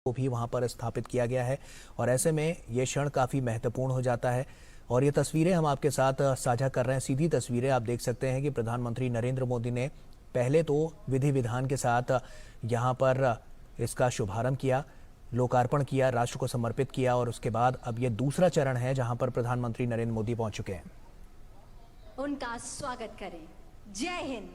को भी वहां पर स्थापित किया गया है और ऐसे में ये क्षण काफ़ी महत्वपूर्ण हो जाता है। और ये तस्वीरें हम आपके साथ साझा कर रहे हैं, सीधी तस्वीरें। आप देख सकते हैं कि प्रधानमंत्री नरेंद्र मोदी ने पहले तो विधि विधान के साथ यहाँ पर इसका शुभारंभ किया, लोकार्पण किया, राष्ट्र को समर्पित किया और उसके बाद अब ये दूसरा चरण है जहां पर प्रधानमंत्री नरेंद्र मोदी पहुंच चुके हैं। उनका स्वागत करें। जय हिंद।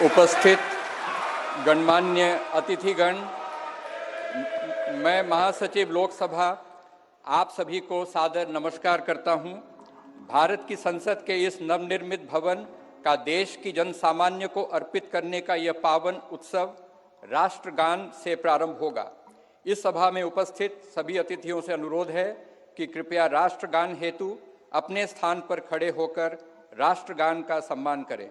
उपस्थित गणमान्य अतिथिगण, मैं महासचिव लोकसभा आप सभी को सादर नमस्कार करता हूं। भारत की संसद के इस नवनिर्मित भवन का देश की जन सामान्य को अर्पित करने का यह पावन उत्सव राष्ट्रगान से प्रारंभ होगा। इस सभा में उपस्थित सभी अतिथियों से अनुरोध है कि कृपया राष्ट्रगान हेतु अपने स्थान पर खड़े होकर राष्ट्रगान का सम्मान करें।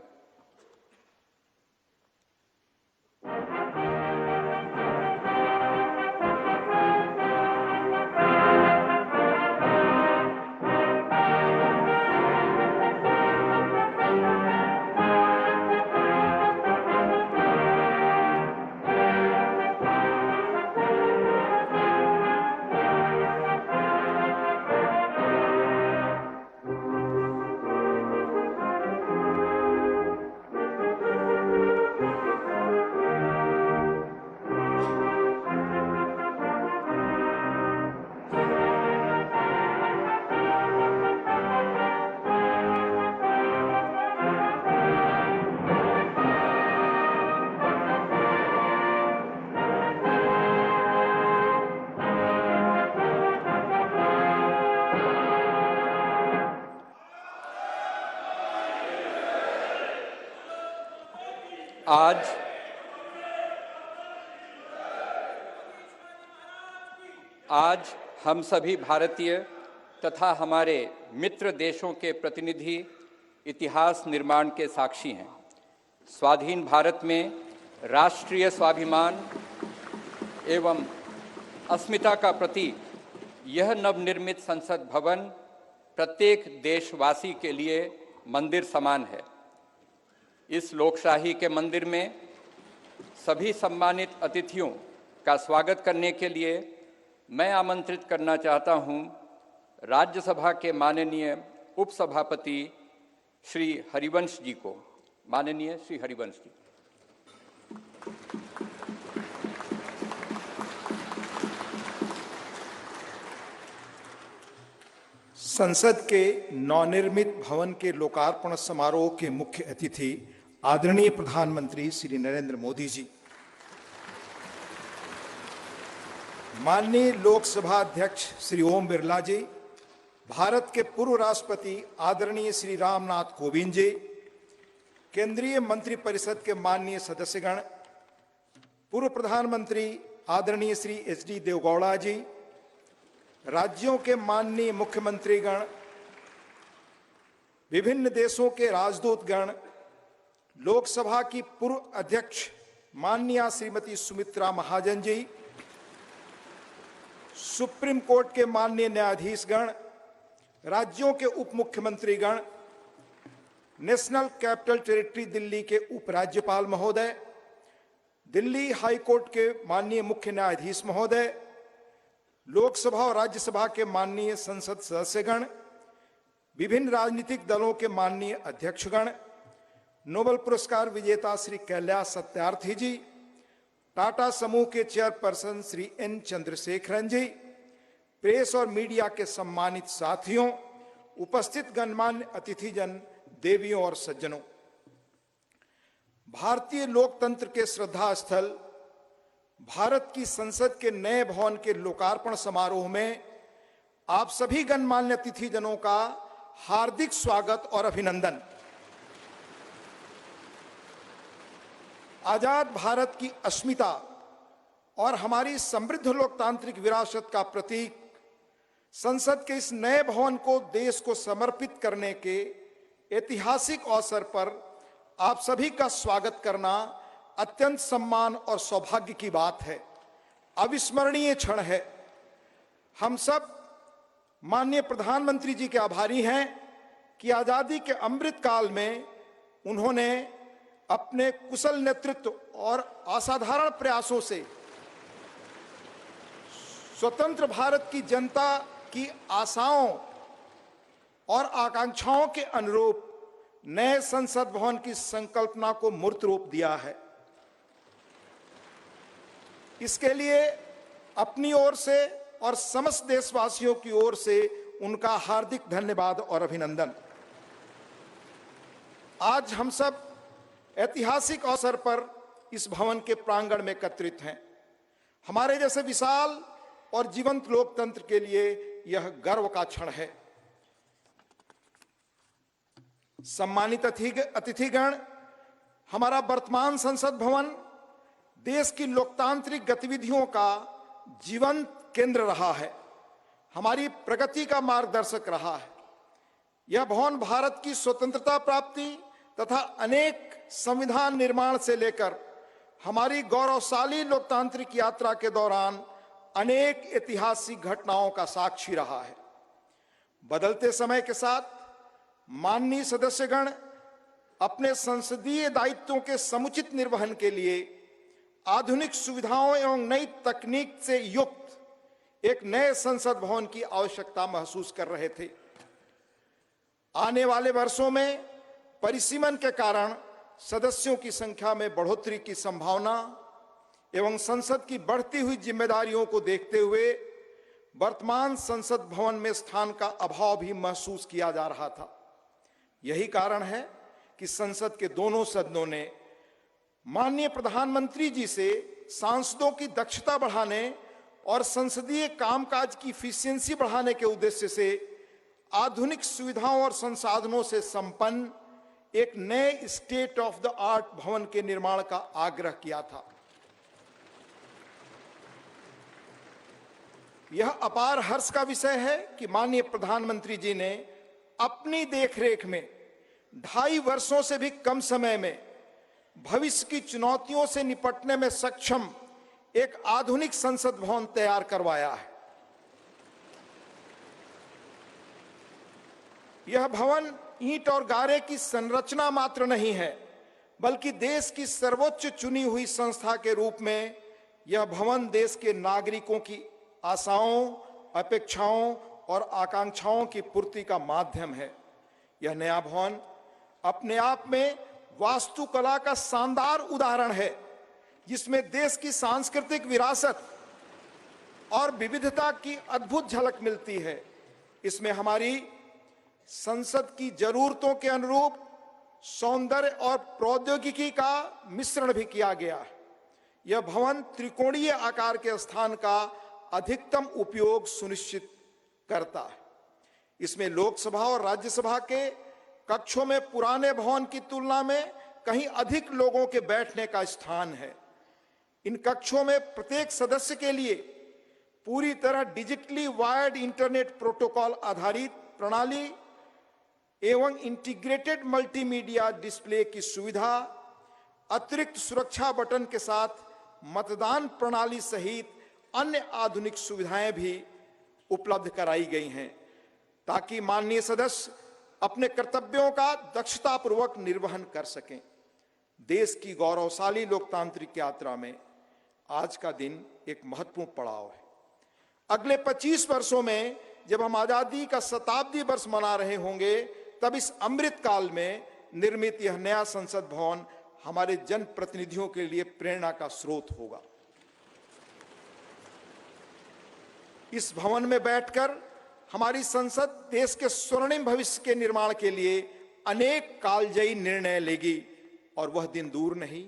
आज हम सभी भारतीय तथा हमारे मित्र देशों के प्रतिनिधि इतिहास निर्माण के साक्षी हैं। स्वाधीन भारत में राष्ट्रीय स्वाभिमान एवं अस्मिता का प्रतीक यह नवनिर्मित संसद भवन प्रत्येक देशवासी के लिए मंदिर समान है। इस लोकशाही के मंदिर में सभी सम्मानित अतिथियों का स्वागत करने के लिए मैं आमंत्रित करना चाहता हूं राज्यसभा के माननीय उपसभापति श्री हरिवंश जी को। माननीय श्री हरिवंश जी। संसद के नवनिर्मित भवन के लोकार्पण समारोह के मुख्य अतिथि आदरणीय प्रधानमंत्री श्री नरेंद्र मोदी जी, माननीय लोकसभा अध्यक्ष श्री ओम बिरला जी, भारत के पूर्व राष्ट्रपति आदरणीय श्री रामनाथ कोविंद जी, केंद्रीय मंत्रिपरिषद के माननीय सदस्यगण, पूर्व प्रधानमंत्री आदरणीय श्री एच.डी. देवेगौड़ा जी, राज्यों के माननीय मुख्यमंत्रीगण, विभिन्न देशों के राजदूतगण, लोकसभा की पूर्व अध्यक्ष माननीय श्रीमती सुमित्रा महाजन जी, सुप्रीम कोर्ट के माननीय न्यायाधीशगण, राज्यों के उप मुख्यमंत्रीगण, नेशनल कैपिटल टेरिटरी दिल्ली के उपराज्यपाल महोदय, दिल्ली हाई कोर्ट के माननीय मुख्य न्यायाधीश महोदय, लोकसभा और राज्यसभा के माननीय संसद सदस्यगण, विभिन्न राजनीतिक दलों के माननीय अध्यक्षगण, नोबेल पुरस्कार विजेता श्री कैलाश सत्यार्थी जी, टाटा समूह के चेयरपर्सन श्री एन चंद्रशेखरन जी, प्रेस और मीडिया के सम्मानित साथियों, उपस्थित गणमान्य अतिथिजन, देवियों और सज्जनों, भारतीय लोकतंत्र के श्रद्धा स्थल भारत की संसद के नए भवन के लोकार्पण समारोह में आप सभी गणमान्य अतिथिजनों का हार्दिक स्वागत और अभिनंदन। आजाद भारत की अस्मिता और हमारी समृद्ध लोकतांत्रिक विरासत का प्रतीक संसद के इस नए भवन को देश को समर्पित करने के ऐतिहासिक अवसर पर आप सभी का स्वागत करना अत्यंत सम्मान और सौभाग्य की बात है, अविस्मरणीय क्षण है। हम सब माननीय प्रधानमंत्री जी के आभारी हैं कि आजादी के अमृत काल में उन्होंने अपने कुशल नेतृत्व और असाधारण प्रयासों से स्वतंत्र भारत की जनता की आशाओं और आकांक्षाओं के अनुरूप नए संसद भवन की संकल्पना को मूर्त रूप दिया है। इसके लिए अपनी ओर से और समस्त देशवासियों की ओर से उनका हार्दिक धन्यवाद और अभिनंदन। आज हम सब ऐतिहासिक अवसर पर इस भवन के प्रांगण में एकत्रित हैं। हमारे जैसे विशाल और जीवंत लोकतंत्र के लिए यह गर्व का क्षण है। सम्मानित अतिथिगण, हमारा वर्तमान संसद भवन देश की लोकतांत्रिक गतिविधियों का जीवंत केंद्र रहा है, हमारी प्रगति का मार्गदर्शक रहा है। यह भवन भारत की स्वतंत्रता प्राप्ति तथा अनेक संविधान निर्माण से लेकर हमारी गौरवशाली लोकतांत्रिक यात्रा के दौरान अनेक ऐतिहासिक घटनाओं का साक्षी रहा है। बदलते समय के साथ माननीय सदस्यगण अपने संसदीय दायित्वों के समुचित निर्वहन के लिए आधुनिक सुविधाओं एवं नई तकनीक से युक्त एक नए संसद भवन की आवश्यकता महसूस कर रहे थे। आने वाले वर्षों में परिसीमन के कारण सदस्यों की संख्या में बढ़ोतरी की संभावना एवं संसद की बढ़ती हुई जिम्मेदारियों को देखते हुए वर्तमान संसद भवन में स्थान का अभाव भी महसूस किया जा रहा था। यही कारण है कि संसद के दोनों सदनों ने माननीय प्रधानमंत्री जी से सांसदों की दक्षता बढ़ाने और संसदीय कामकाज की इफिशियंसी बढ़ाने के उद्देश्य से आधुनिक सुविधाओं और संसाधनों से संपन्न एक नए स्टेट ऑफ द आर्ट भवन के निर्माण का आग्रह किया था। यह अपार हर्ष का विषय है कि माननीय प्रधानमंत्री जी ने अपनी देखरेख में 2.5 वर्षों से भी कम समय में भविष्य की चुनौतियों से निपटने में सक्षम एक आधुनिक संसद भवन तैयार करवाया है। यह भवन ईंट और गारे की संरचना मात्र नहीं है, बल्कि देश की सर्वोच्च चुनी हुई संस्था के रूप में यह भवन देश के नागरिकों की आशाओं, अपेक्षाओं और आकांक्षाओं की पूर्ति का माध्यम है। यह नया भवन अपने आप में वास्तुकला का शानदार उदाहरण है, जिसमें देश की सांस्कृतिक विरासत और विविधता की अद्भुत झलक मिलती है। इसमें हमारी संसद की जरूरतों के अनुरूप सौंदर्य और प्रौद्योगिकी का मिश्रण भी किया गया है। यह भवन त्रिकोणीय आकार के स्थान का अधिकतम उपयोग सुनिश्चित करता है। इसमें लोकसभा और राज्यसभा के कक्षों में पुराने भवन की तुलना में कहीं अधिक लोगों के बैठने का स्थान है। इन कक्षों में प्रत्येक सदस्य के लिए पूरी तरह डिजिटली वायर्ड इंटरनेट प्रोटोकॉल आधारित प्रणाली एवं इंटीग्रेटेड मल्टीमीडिया डिस्प्ले की सुविधा, अतिरिक्त सुरक्षा बटन के साथ मतदान प्रणाली सहित अन्य आधुनिक सुविधाएं भी उपलब्ध कराई गई हैं, ताकि माननीय सदस्य अपने कर्तव्यों का दक्षतापूर्वक निर्वहन कर सकें। देश की गौरवशाली लोकतांत्रिक यात्रा में आज का दिन एक महत्वपूर्ण पड़ाव है। अगले 25 वर्षों में जब हम आजादी का शताब्दी वर्ष मना रहे होंगे, तब इस अमृत काल में निर्मित यह नया संसद भवन हमारे जनप्रतिनिधियों के लिए प्रेरणा का स्रोत होगा। इस भवन में बैठकर हमारी संसद देश के स्वर्णिम भविष्य के निर्माण के लिए अनेक कालजयी निर्णय लेगी, और वह दिन दूर नहीं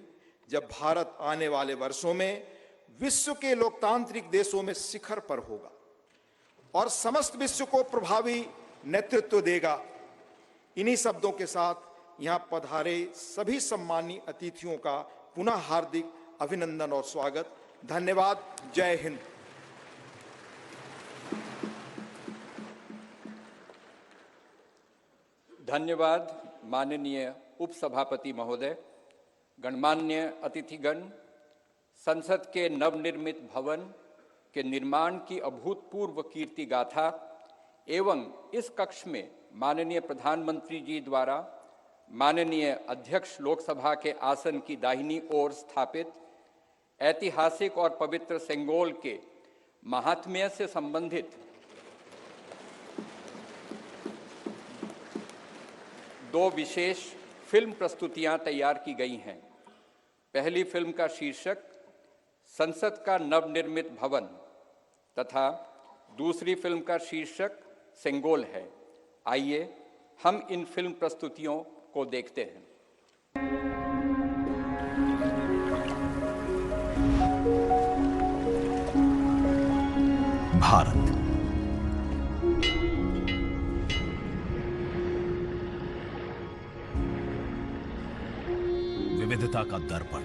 जब भारत आने वाले वर्षों में विश्व के लोकतांत्रिक देशों में शिखर पर होगा और समस्त विश्व को प्रभावी नेतृत्व देगा। इन्हीं शब्दों के साथ यहां पधारे सभी सम्मानीय अतिथियों का पुनः हार्दिक अभिनंदन और स्वागत। धन्यवाद। जय हिंद। धन्यवाद माननीय उपसभापति महोदय। गणमान्य अतिथिगण, संसद के नवनिर्मित भवन के निर्माण की अभूतपूर्व कीर्ति गाथा एवं इस कक्ष में माननीय प्रधानमंत्री जी द्वारा माननीय अध्यक्ष लोकसभा के आसन की दाहिनी ओर स्थापित ऐतिहासिक और पवित्र सेंगोल के महात्म्य से संबंधित दो विशेष फिल्म प्रस्तुतियां तैयार की गई हैं। पहली फिल्म का शीर्षक संसद का नवनिर्मित भवन तथा दूसरी फिल्म का शीर्षक सेंगोल है। आइए हम इन फिल्म प्रस्तुतियों को देखते हैं। भारत विविधता का दर्पण,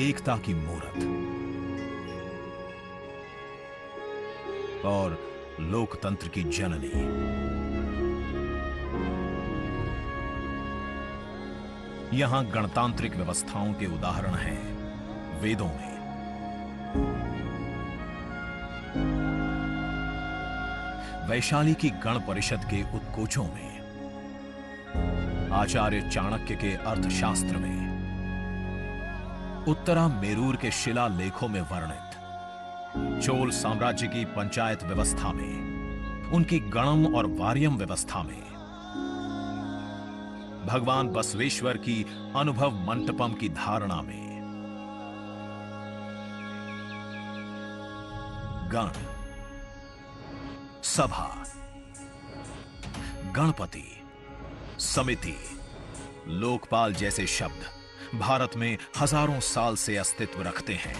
एकता की मूरत और लोकतंत्र की जननी। यहां गणतांत्रिक व्यवस्थाओं के उदाहरण हैं वेदों में। वैशाली की गण परिषद के उत्कोचों में, आचार्य चाणक्य के अर्थशास्त्र में, उत्तरा मेरूर के शिलालेखों में वर्णित चोल साम्राज्य की पंचायत व्यवस्था में, उनकी गणम और वार्यम व्यवस्था में, भगवान बसवेश्वर की अनुभव मंटपम की धारणा में। गण, सभा, गणपति, समिति, लोकपाल जैसे शब्द भारत में हजारों साल से अस्तित्व रखते हैं।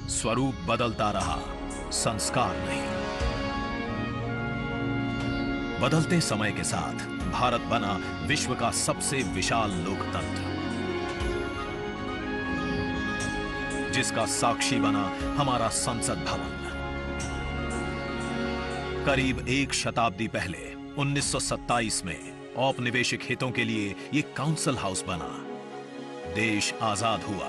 स्वरूप बदलता रहा, संस्कार नहीं। बदलते समय के साथ भारत बना विश्व का सबसे विशाल लोकतंत्र, जिसका साक्षी बना हमारा संसद भवन। करीब एक शताब्दी पहले 1927 में औपनिवेशिक हितों के लिए यह काउंसिल हाउस बना। देश आजाद हुआ,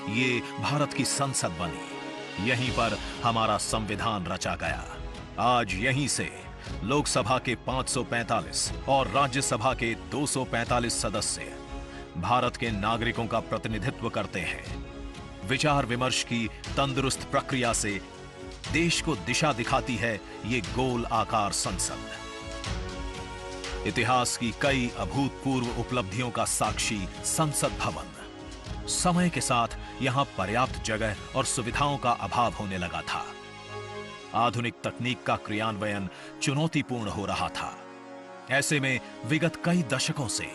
ये भारत की संसद बनी। यहीं पर हमारा संविधान रचा गया। आज यहीं से लोकसभा के 545 और राज्यसभा के 245 सदस्य भारत के नागरिकों का प्रतिनिधित्व करते हैं। विचार विमर्श की तंदुरुस्त प्रक्रिया से देश को दिशा दिखाती है ये गोल आकार संसद। इतिहास की कई अभूतपूर्व उपलब्धियों का साक्षी संसद भवन। समय के साथ यहां पर्याप्त जगह और सुविधाओं का अभाव होने लगा था। आधुनिक तकनीक का क्रियान्वयन चुनौतीपूर्ण हो रहा था। ऐसे में विगत कई दशकों से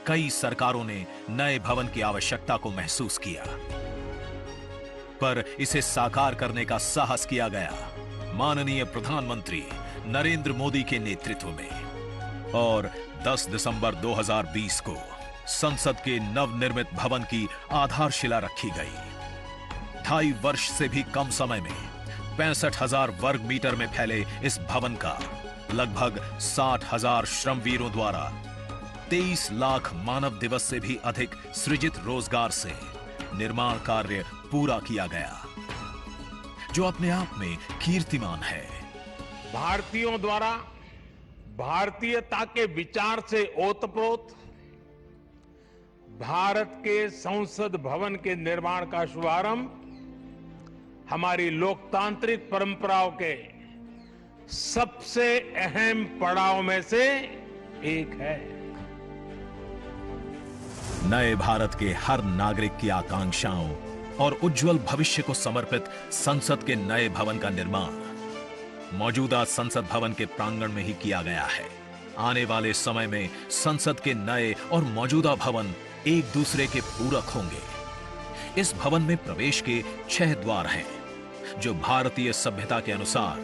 कई सरकारों ने नए भवन की आवश्यकता को महसूस किया, पर इसे साकार करने का साहस किया गया माननीय प्रधानमंत्री नरेंद्र मोदी के नेतृत्व में। और 10 दिसंबर 2020 को संसद के नवनिर्मित भवन की आधारशिला रखी गई। 2.5 वर्ष से भी कम समय में 65,000 वर्ग मीटर में फैले इस भवन का लगभग 60,000 श्रमवीरों द्वारा 23 लाख मानव दिवस से भी अधिक सृजित रोजगार से निर्माण कार्य पूरा किया गया, जो अपने आप में कीर्तिमान है। भारतीयों द्वारा भारतीयता के विचार से ओतप्रोत भारत के संसद भवन के निर्माण का शुभारंभ हमारी लोकतांत्रिक परंपराओं के सबसे अहम पड़ाव में से एक है। नए भारत के हर नागरिक की आकांक्षाओं और उज्जवल भविष्य को समर्पित संसद के नए भवन का निर्माण मौजूदा संसद भवन के प्रांगण में ही किया गया है। आने वाले समय में संसद के नए और मौजूदा भवन एक दूसरे के पूरक होंगे। इस भवन में प्रवेश के 6 द्वार हैं, जो भारतीय सभ्यता के अनुसार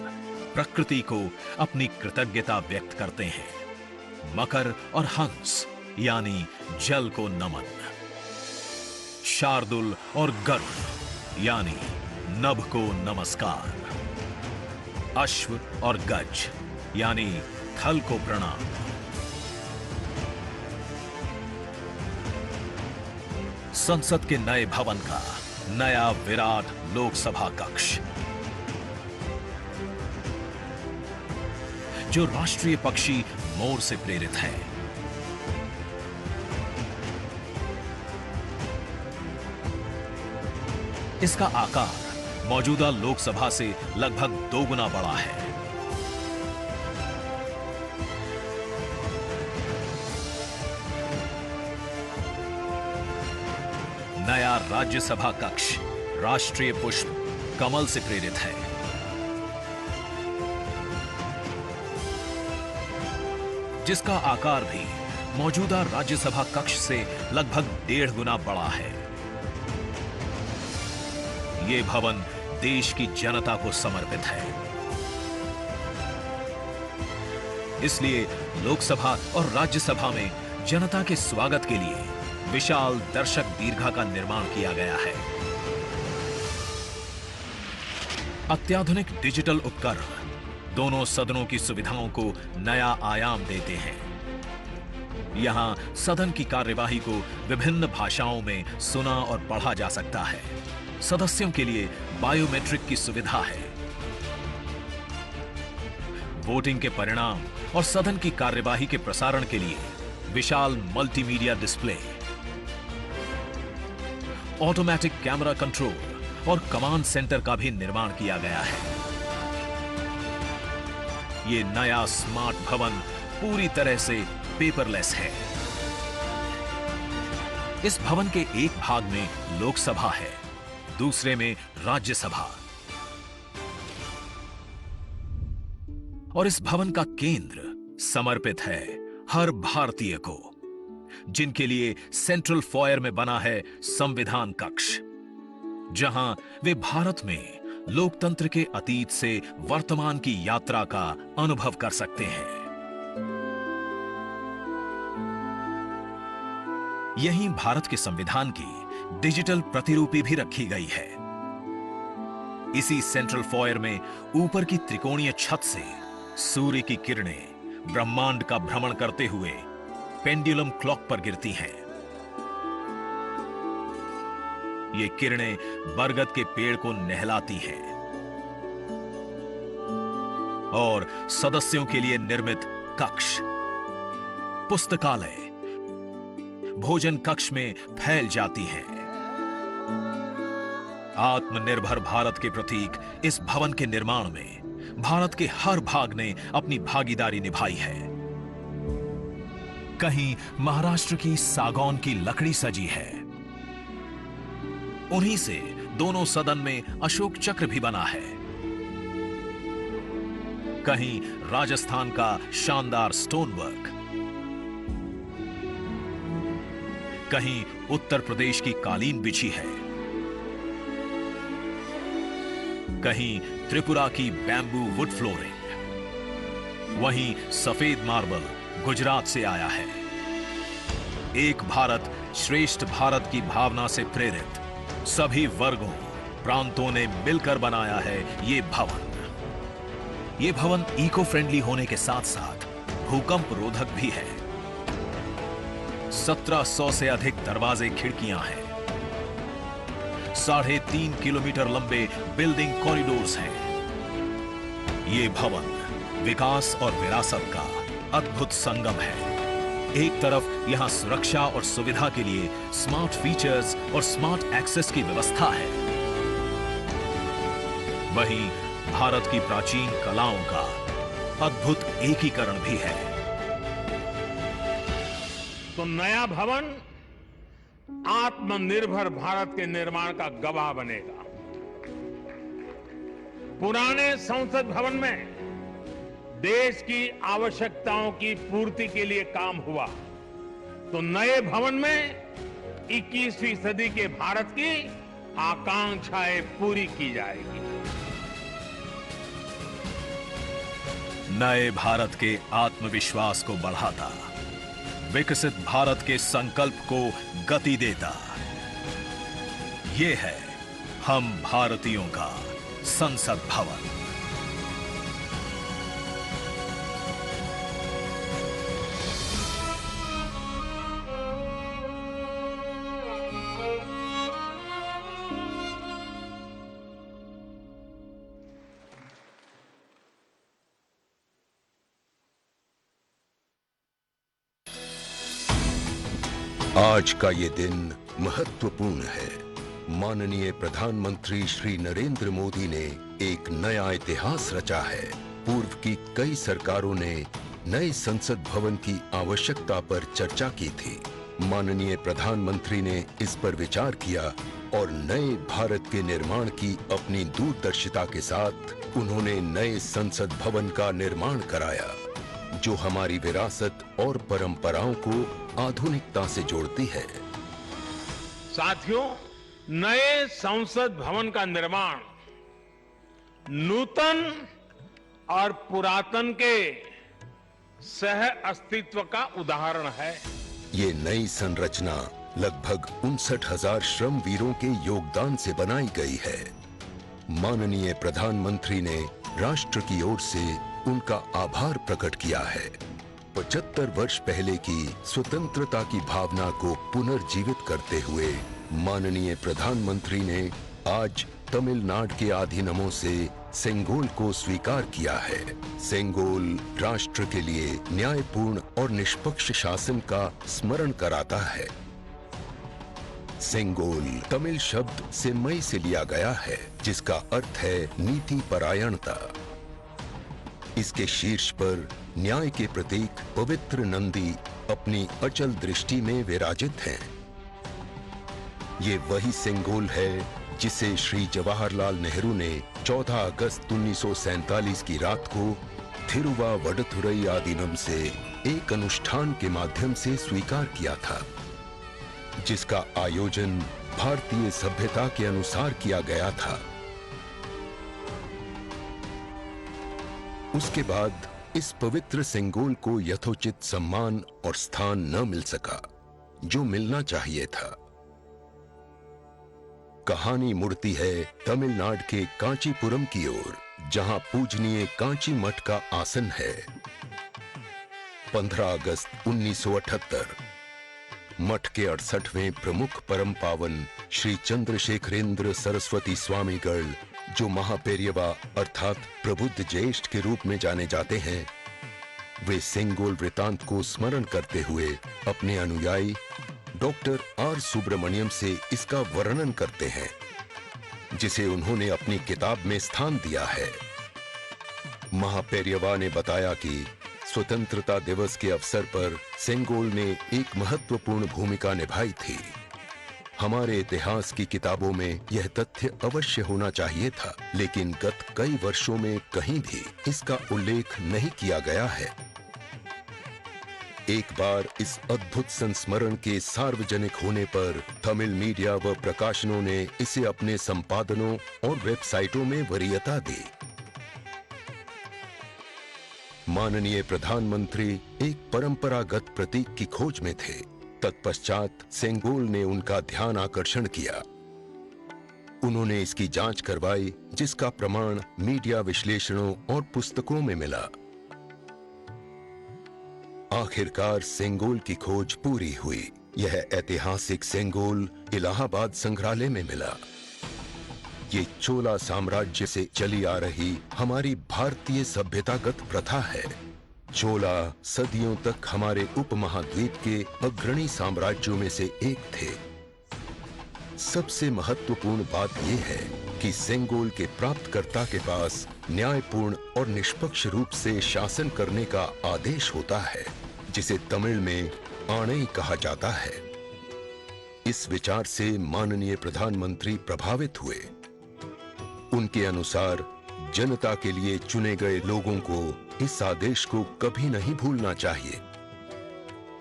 प्रकृति को अपनी कृतज्ञता व्यक्त करते हैं। मकर और हंस यानी जल को नमन, शार्दुल और गरुड़ यानी नभ को नमस्कार, अश्व और गज यानी थल को प्रणाम। संसद के नए भवन का नया विराट लोकसभा कक्ष, जो राष्ट्रीय पक्षी मोर से प्रेरित है। इसका आकार मौजूदा लोकसभा से लगभग 2 गुना बड़ा है। नया राज्यसभा कक्ष राष्ट्रीय पुष्प कमल से प्रेरित है। जिसका आकार भी मौजूदा राज्यसभा कक्ष से लगभग 1.5 गुना बड़ा है। ये भवन देश की जनता को समर्पित है, इसलिए लोकसभा और राज्यसभा में जनता के स्वागत के लिए विशाल दर्शक दीर्घा का निर्माण किया गया है। अत्याधुनिक डिजिटल उपकरण दोनों सदनों की सुविधाओं को नया आयाम देते हैं। यहां सदन की कार्यवाही को विभिन्न भाषाओं में सुना और पढ़ा जा सकता है। सदस्यों के लिए बायोमेट्रिक की सुविधा है। वोटिंग के परिणाम और सदन की कार्यवाही के प्रसारण के लिए विशाल multimedia display, automatic camera control और कमांड सेंटर का भी निर्माण किया गया है। यह नया स्मार्ट भवन पूरी तरह से पेपरलेस है। इस भवन के एक भाग में लोकसभा है, दूसरे में राज्यसभा, और इस भवन का केंद्र समर्पित है हर भारतीय को, जिनके लिए सेंट्रल फॉयर में बना है संविधान कक्ष, जहां वे भारत में लोकतंत्र के अतीत से वर्तमान की यात्रा का अनुभव कर सकते हैं। यहीं भारत के संविधान की डिजिटल प्रतिरूपी भी रखी गई है। इसी सेंट्रल फॉयर में ऊपर की त्रिकोणीय छत से सूर्य की किरणें ब्रह्मांड का भ्रमण करते हुए पेंडुलम क्लॉक पर गिरती हैं। ये किरणें बरगद के पेड़ को नहलाती हैं और सदस्यों के लिए निर्मित कक्ष, पुस्तकालय, भोजन कक्ष में फैल जाती हैं। आत्मनिर्भर भारत के प्रतीक इस भवन के निर्माण में भारत के हर भाग ने अपनी भागीदारी निभाई है। कहीं महाराष्ट्र की सागौन की लकड़ी सजी है, उन्हीं से दोनों सदन में अशोक चक्र भी बना है। कहीं राजस्थान का शानदार स्टोन वर्क, कहीं उत्तर प्रदेश की कालीन बिछी है, कहीं त्रिपुरा की बैम्बू वुड फ्लोरिंग, वहीं सफेद मार्बल गुजरात से आया है। एक भारत श्रेष्ठ भारत की भावना से प्रेरित सभी वर्गों, प्रांतों ने मिलकर बनाया है ये भवन। ये भवन इको फ्रेंडली होने के साथ साथ भूकंप रोधक भी है। 1700 से अधिक दरवाजे खिड़कियां हैं। 3.5 किलोमीटर लंबे बिल्डिंग कॉरिडोर्स हैं। ये भवन विकास और विरासत का अद्भुत संगम है। एक तरफ यहां सुरक्षा और सुविधा के लिए स्मार्ट फीचर्स और स्मार्ट एक्सेस की व्यवस्था है, वहीं भारत की प्राचीन कलाओं का अद्भुत एकीकरण भी है। तो नया भवन आत्मनिर्भर भारत के निर्माण का गवाह बनेगा। पुराने संसद भवन में देश की आवश्यकताओं की पूर्ति के लिए काम हुआ, तो नए भवन में 21वीं सदी के भारत की आकांक्षाएं पूरी की जाएगी। नए भारत के आत्मविश्वास को बढ़ाता, विकसित भारत के संकल्प को गति देता, ये है हम भारतीयों का संसद भवन। आज का ये दिन महत्वपूर्ण है। माननीय प्रधानमंत्री श्री नरेंद्र मोदी ने एक नया इतिहास रचा है। पूर्व की कई सरकारों ने नए संसद भवन की आवश्यकता पर चर्चा की थी। माननीय प्रधानमंत्री ने इस पर विचार किया और नए भारत के निर्माण की अपनी दूरदर्शिता के साथ उन्होंने नए संसद भवन का निर्माण कराया, जो हमारी विरासत और परंपराओं को आधुनिकता से जोड़ती है। साथियों, नए संसद भवन का निर्माण नूतन और पुरातन के सह अस्तित्व का उदाहरण है। ये नई संरचना लगभग 59,000 श्रम वीरों के योगदान से बनाई गई है। माननीय प्रधानमंत्री ने राष्ट्र की ओर से उनका आभार प्रकट किया है। 75 वर्ष पहले की स्वतंत्रता की भावना को पुनर्जीवित करते हुए माननीय प्रधानमंत्री ने आज तमिलनाडु के अधीनमों से सेंगोल को स्वीकार किया है। सेंगोल राष्ट्र के लिए न्यायपूर्ण और निष्पक्ष शासन का स्मरण कराता है। सेंगोल तमिल शब्द सेम्मई से लिया गया है, जिसका अर्थ है नीति परायणता। इसके शीर्ष पर न्याय के प्रतीक पवित्र नंदी अपनी अचल दृष्टि में विराजित हैं। ये वही सेंगोल है जिसे श्री जवाहरलाल नेहरू ने 14 अगस्त 1947 की रात को थिरुवावडथुरई आदीनम से एक अनुष्ठान के माध्यम से स्वीकार किया था, जिसका आयोजन भारतीय सभ्यता के अनुसार किया गया था। उसके बाद इस पवित्र सेंगोल को यथोचित सम्मान और स्थान न मिल सका, जो मिलना चाहिए था। कहानी मुड़ती है तमिलनाडु के कांचीपुरम की ओर, जहां पूजनीय कांची मठ का आसन है। 15 अगस्त 1978 मठ के 68वें प्रमुख परम पावन श्री चंद्रशेखरेंद्र सरस्वती स्वामीगढ़, जो महापेरियवा अर्थात प्रबुद्ध ज्येष्ठ के रूप में जाने जाते हैं, वे सेंगोल वृतांत को स्मरण करते हुए अपने अनुयायी डॉक्टर आर सुब्रमण्यम से इसका वर्णन करते हैं, जिसे उन्होंने अपनी किताब में स्थान दिया है। महापेरियवा ने बताया कि स्वतंत्रता दिवस के अवसर पर सेंगोल ने एक महत्वपूर्ण भूमिका निभाई थी। हमारे इतिहास की किताबों में यह तथ्य अवश्य होना चाहिए था, लेकिन गत कई वर्षों में कहीं भी इसका उल्लेख नहीं किया गया है। एक बार इस अद्भुत संस्मरण के सार्वजनिक होने पर तमिल मीडिया व प्रकाशनों ने इसे अपने संपादनों और वेबसाइटों में वरीयता दी। माननीय प्रधानमंत्री एक परंपरागत प्रतीक की खोज में थे। तत्पश्चात सेंगोल ने उनका ध्यान आकर्षण किया। उन्होंने इसकी जांच करवाई, जिसका प्रमाण मीडिया विश्लेषणों और पुस्तकों में मिला। आखिरकार सेंगोल की खोज पूरी हुई। यह ऐतिहासिक सेंगोल इलाहाबाद संग्रहालय में मिला। ये चोला साम्राज्य से चली आ रही हमारी भारतीय सभ्यतागत प्रथा है। चोला सदियों तक हमारे उपमहाद्वीप के अग्रणी साम्राज्यों में से एक थे। सबसे महत्वपूर्ण बात यह है कि सेंगोल के प्राप्तकर्ता के पास न्यायपूर्ण और निष्पक्ष रूप से शासन करने का आदेश होता है, जिसे तमिल में आणै कहा जाता है। इस विचार से माननीय प्रधानमंत्री प्रभावित हुए। उनके अनुसार जनता के लिए चुने गए लोगों को इस आदेश को कभी नहीं भूलना चाहिए।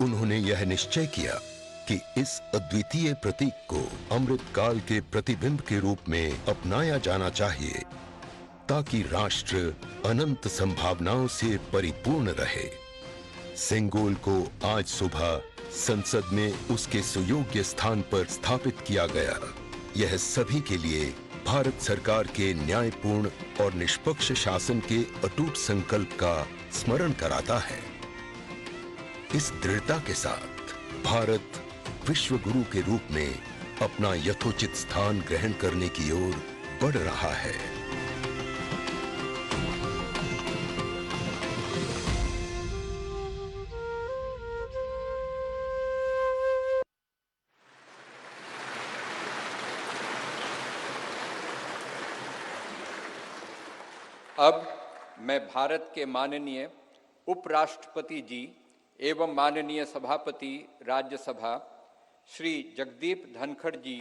उन्होंने यह निश्चय किया कि इस अद्वितीय प्रतीक को अमृतकाल के प्रतिबिंब के रूप में अपनाया जाना चाहिए, ताकि राष्ट्र अनंत संभावनाओं से परिपूर्ण रहे। सेंगोल को आज सुबह संसद में उसके सुयोग्य स्थान पर स्थापित किया गया। यह सभी के लिए भारत सरकार के न्यायपूर्ण और निष्पक्ष शासन के अटूट संकल्प का स्मरण कराता है। इस दृढ़ता के साथ भारत विश्व गुरु के रूप में अपना यथोचित स्थान ग्रहण करने की ओर बढ़ रहा है। अब मैं भारत के माननीय उपराष्ट्रपति जी एवं माननीय सभापति राज्यसभा श्री जगदीप धनखड़ जी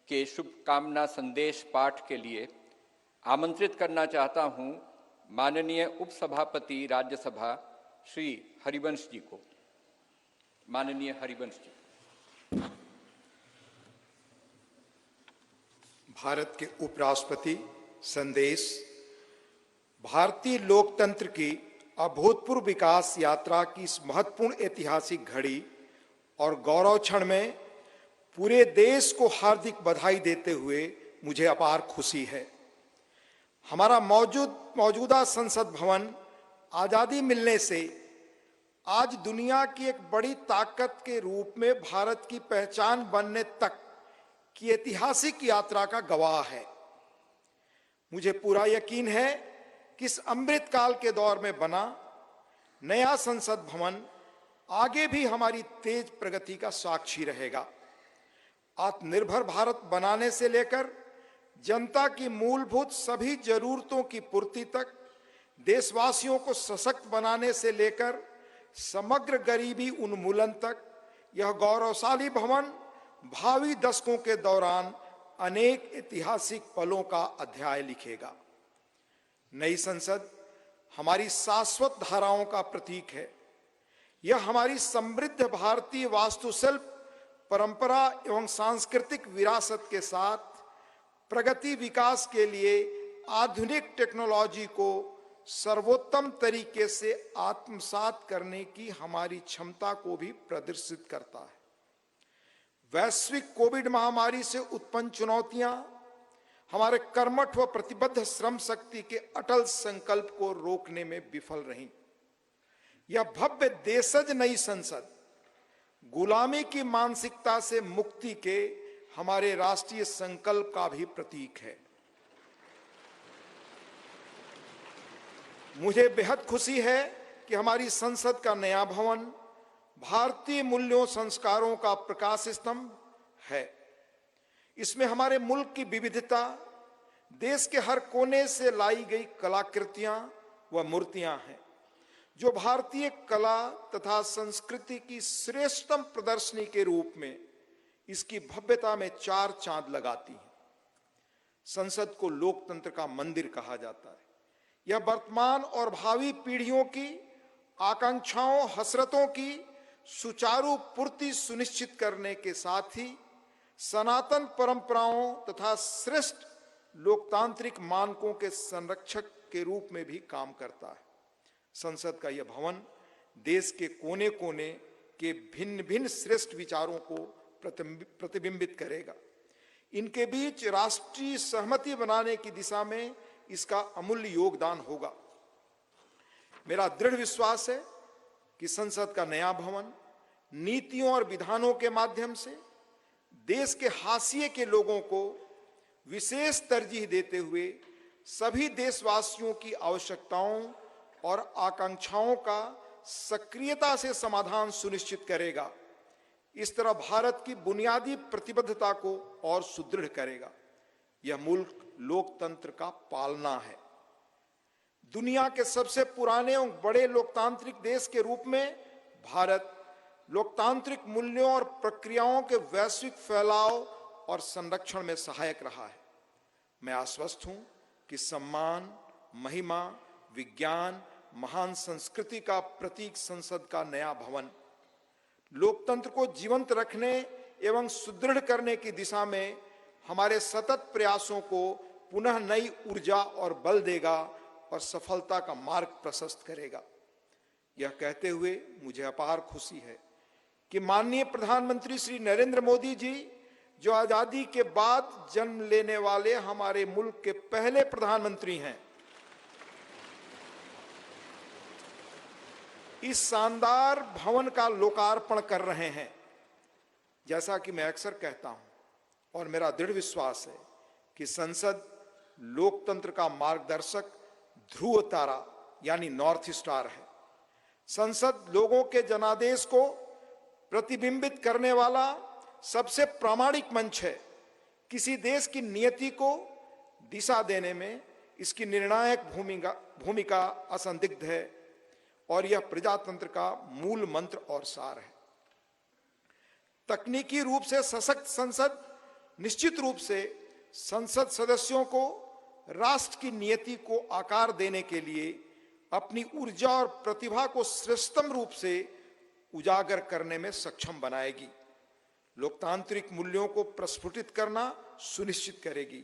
के शुभकामना संदेश पाठ के लिए आमंत्रित करना चाहता हूं माननीय उपसभापति राज्यसभा श्री हरिवंश जी को। माननीय हरिवंश जी। भारत के उपराष्ट्रपति संदेश। भारतीय लोकतंत्र की अभूतपूर्व विकास यात्रा की इस महत्वपूर्ण ऐतिहासिक घड़ी और गौरव क्षण में पूरे देश को हार्दिक बधाई देते हुए मुझे अपार खुशी है। हमारा मौजूदा संसद भवन आजादी मिलने से आज दुनिया की एक बड़ी ताकत के रूप में भारत की पहचान बनने तक की ऐतिहासिक यात्रा का गवाह है। मुझे पूरा यकीन है कि इस अमृतकाल के दौर में बना नया संसद भवन आगे भी हमारी तेज प्रगति का साक्षी रहेगा। आत्मनिर्भर भारत बनाने से लेकर जनता की मूलभूत सभी जरूरतों की पूर्ति तक, देशवासियों को सशक्त बनाने से लेकर समग्र गरीबी उन्मूलन तक, यह गौरवशाली भवन भावी दशकों के दौरान अनेक ऐतिहासिक पलों का अध्याय लिखेगा। नई संसद हमारी शाश्वत धाराओं का प्रतीक है। यह हमारी समृद्ध भारतीय वास्तुशिल्प, परंपरा एवं सांस्कृतिक विरासत के साथ प्रगति विकास के लिए आधुनिक टेक्नोलॉजी को सर्वोत्तम तरीके से आत्मसात करने की हमारी क्षमता को भी प्रदर्शित करता है। वैश्विक कोविड महामारी से उत्पन्न चुनौतियां हमारे कर्मठ व प्रतिबद्ध श्रम शक्ति के अटल संकल्प को रोकने में विफल रहीं। यह भव्य देशज नई संसद गुलामी की मानसिकता से मुक्ति के हमारे राष्ट्रीय संकल्प का भी प्रतीक है। मुझे बेहद खुशी है कि हमारी संसद का नया भवन भारतीय मूल्यों संस्कारों का प्रकाश स्तंभ है। इसमें हमारे मुल्क की विविधता, देश के हर कोने से लाई गई कलाकृतियां व मूर्तियां हैं, जो भारतीय कला तथा संस्कृति की श्रेष्ठतम प्रदर्शनी के रूप में इसकी भव्यता में चार चांद लगाती हैं। संसद को लोकतंत्र का मंदिर कहा जाता है। यह वर्तमान और भावी पीढ़ियों की आकांक्षाओं, हसरतों की सुचारू पूर्ति सुनिश्चित करने के साथ ही सनातन परंपराओं तथा श्रेष्ठ लोकतांत्रिक मानकों के संरक्षक के रूप में भी काम करता है। संसद का यह भवन देश के कोने कोने के भिन्न भिन्न श्रेष्ठ विचारों को प्रतिबिंबित करेगा। इनके बीच राष्ट्रीय सहमति बनाने की दिशा में इसका अमूल्य योगदान होगा। मेरा दृढ़ विश्वास है कि संसद का नया भवन नीतियों और विधानों के माध्यम से देश के हाशिए के लोगों को विशेष तरजीह देते हुए सभी देशवासियों की आवश्यकताओं और आकांक्षाओं का सक्रियता से समाधान सुनिश्चित करेगा। इस तरह भारत की बुनियादी प्रतिबद्धता को और सुदृढ़ करेगा। यह मुल्क लोकतंत्र का पालना है। दुनिया के सबसे पुराने और बड़े लोकतांत्रिक देश के रूप में भारत लोकतांत्रिक मूल्यों और प्रक्रियाओं के वैश्विक फैलाव और संरक्षण में सहायक रहा है। मैं आश्वस्त हूं कि सम्मान, महिमा, विज्ञान, महान संस्कृति का प्रतीक संसद का नया भवन लोकतंत्र को जीवंत रखने एवं सुदृढ़ करने की दिशा में हमारे सतत प्रयासों को पुनः नई ऊर्जा और बल देगा और सफलता का मार्ग प्रशस्त करेगा। यह कहते हुए मुझे अपार खुशी है कि माननीय प्रधानमंत्री श्री नरेंद्र मोदी जी, जो आजादी के बाद जन्म लेने वाले हमारे मुल्क के पहले प्रधानमंत्री हैं, इस शानदार भवन का लोकार्पण कर रहे हैं। जैसा कि मैं अक्सर कहता हूं और मेरा दृढ़ विश्वास है कि संसद लोकतंत्र का मार्गदर्शक ध्रुव तारा यानी नॉर्थ स्टार है। संसद लोगों के जनादेश को प्रतिबिंबित करने वाला सबसे प्रामाणिक मंच है। किसी देश की नियति को दिशा देने में इसकी निर्णायक भूमिका असंदिग्ध है और यह प्रजातंत्र का मूल मंत्र और सार है। तकनीकी रूप से सशक्त संसद निश्चित रूप से संसद सदस्यों को राष्ट्र की नियति को आकार देने के लिए अपनी ऊर्जा और प्रतिभा को श्रेष्ठतम रूप से उजागर करने में सक्षम बनाएगी। लोकतांत्रिक मूल्यों को प्रस्फुटित करना सुनिश्चित करेगी।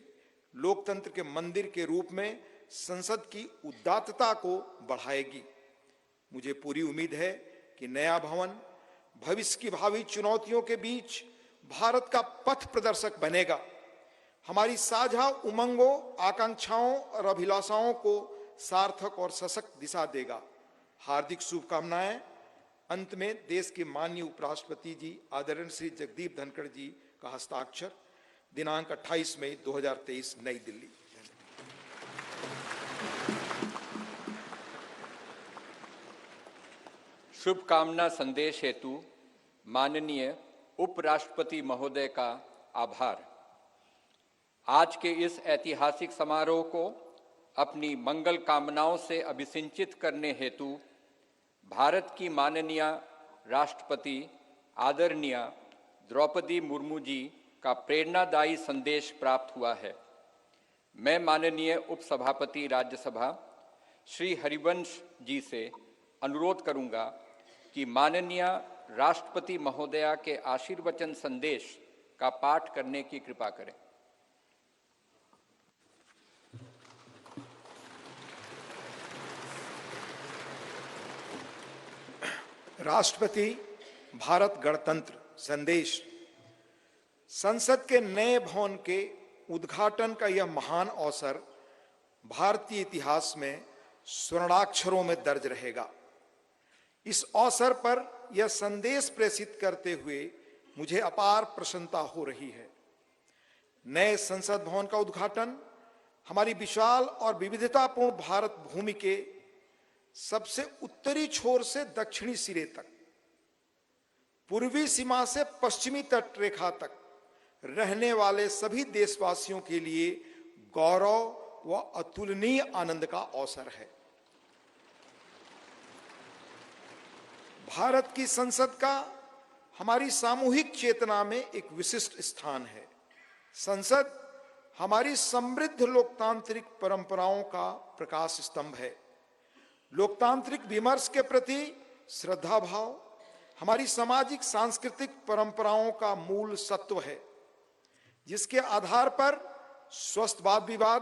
लोकतंत्र के मंदिर के रूप में संसद की उदात्तता को बढ़ाएगी। मुझे पूरी उम्मीद है कि नया भवन भविष्य की भावी चुनौतियों के बीच भारत का पथ प्रदर्शक बनेगा। हमारी साझा उमंगों, आकांक्षाओं और अभिलाषाओं को सार्थक और सशक्त दिशा देगा। हार्दिक शुभकामनाएं। अंत में देश के माननीय उपराष्ट्रपति जी आदरणीय श्री जगदीप धनखड़ जी का हस्ताक्षर, दिनांक 28 मई 2023 नई दिल्ली। शुभकामना संदेश हेतु माननीय उपराष्ट्रपति महोदय का आभार। आज के इस ऐतिहासिक समारोह को अपनी मंगल कामनाओं से अभिसिंचित करने हेतु भारत की माननीय राष्ट्रपति आदरणीय द्रौपदी मुर्मू जी का प्रेरणादायी संदेश प्राप्त हुआ है। मैं माननीय उपसभापति राज्यसभा श्री हरिवंश जी से अनुरोध करूंगा कि माननीय राष्ट्रपति महोदया के आशीर्वचन संदेश का पाठ करने की कृपा करें। राष्ट्रपति भारत गणतंत्र संदेश। संसद के नए भवन के उद्घाटन का यह महान अवसर भारतीय इतिहास में स्वर्णाक्षरों में दर्ज रहेगा। इस अवसर पर यह संदेश प्रेषित करते हुए मुझे अपार प्रसन्नता हो रही है। नए संसद भवन का उद्घाटन हमारी विशाल और विविधतापूर्ण भारत भूमि के सबसे उत्तरी छोर से दक्षिणी सिरे तक, पूर्वी सीमा से पश्चिमी तट रेखा तक रहने वाले सभी देशवासियों के लिए गौरव व अतुलनीय आनंद का अवसर है। भारत की संसद का हमारी सामूहिक चेतना में एक विशिष्ट स्थान है। संसद हमारी समृद्ध लोकतांत्रिक परंपराओं का प्रकाश स्तंभ है। लोकतांत्रिक विमर्श के प्रति श्रद्धा भाव हमारी सामाजिक सांस्कृतिक परंपराओं का मूल सत्व है, जिसके आधार पर स्वस्थ वाद विवाद,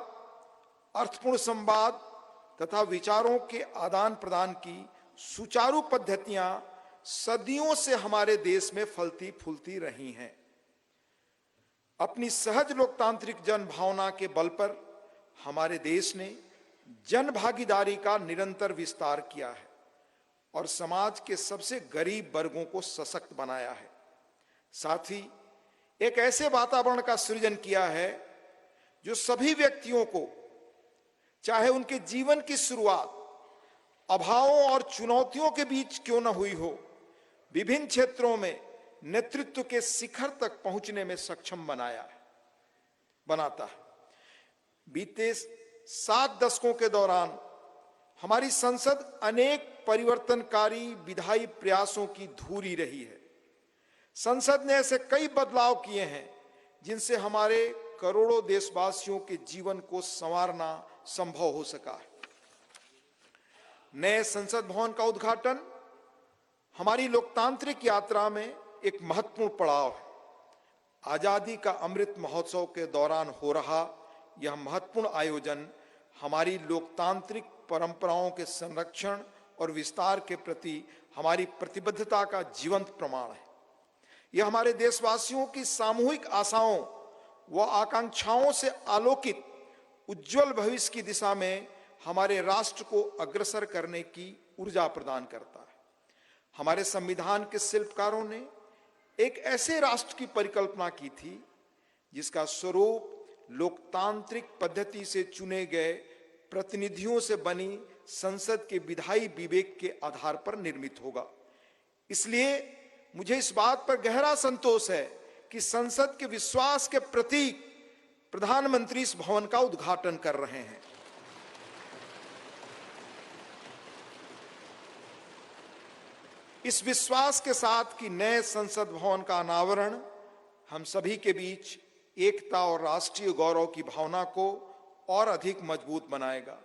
अर्थपूर्ण संवाद तथा विचारों के आदान प्रदान की सुचारू पद्धतियां सदियों से हमारे देश में फलती फूलती रही हैं। अपनी सहज लोकतांत्रिक जन भावना के बल पर हमारे देश ने जन भागीदारी का निरंतर विस्तार किया है और समाज के सबसे गरीब वर्गों को सशक्त बनाया है। साथ ही एक ऐसे वातावरण का सृजन किया है जो सभी व्यक्तियों को, चाहे उनके जीवन की शुरुआत अभावों और चुनौतियों के बीच क्यों न हुई हो, विभिन्न क्षेत्रों में नेतृत्व के शिखर तक पहुंचने में सक्षम बनाता है। बीते 7 दशकों के दौरान हमारी संसद अनेक परिवर्तनकारी विधायी प्रयासों की धूरी रही है। संसद ने ऐसे कई बदलाव किए हैं जिनसे हमारे करोड़ों देशवासियों के जीवन को संवारना संभव हो सका है। नए संसद भवन का उद्घाटन हमारी लोकतांत्रिक यात्रा में एक महत्वपूर्ण पड़ाव है। आजादी का अमृत महोत्सव के दौरान हो रहा यह महत्वपूर्ण आयोजन हमारी लोकतांत्रिक परंपराओं के संरक्षण और विस्तार के प्रति हमारी प्रतिबद्धता का जीवंत प्रमाण है। यह हमारे देशवासियों की सामूहिक आशाओं व आकांक्षाओं से आलोकित उज्जवल भविष्य की दिशा में हमारे राष्ट्र को अग्रसर करने की ऊर्जा प्रदान करता है। हमारे संविधान के शिल्पकारों ने एक ऐसे राष्ट्र की परिकल्पना की थी जिसका स्वरूप लोकतांत्रिक पद्धति से चुने गए प्रतिनिधियों से बनी संसद के विधायी विवेक के आधार पर निर्मित होगा। इसलिए मुझे इस बात पर गहरा संतोष है कि संसद के विश्वास के प्रतीक प्रधानमंत्री इस भवन का उद्घाटन कर रहे हैं। इस विश्वास के साथ कि नए संसद भवन का अनावरण हम सभी के बीच एकता और राष्ट्रीय गौरव की भावना को और अधिक मजबूत बनाएगा।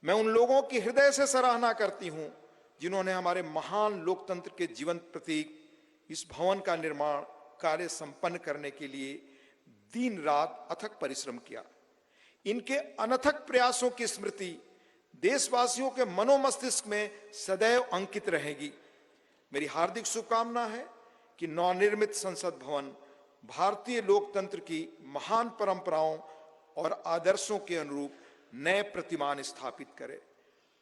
मैं उन लोगों की हृदय से सराहना करती हूं जिन्होंने हमारे महान लोकतंत्र के जीवंत प्रतीक इस भवन का निर्माण कार्य संपन्न करने के लिए दिन रात अथक परिश्रम किया। इनके अनथक प्रयासों की स्मृति देशवासियों के मनोमस्तिष्क में सदैव अंकित रहेगी। मेरी हार्दिक शुभकामना है कि नवनिर्मित संसद भवन भारतीय लोकतंत्र की महान परंपराओं और आदर्शों के अनुरूप नए प्रतिमान स्थापित करे।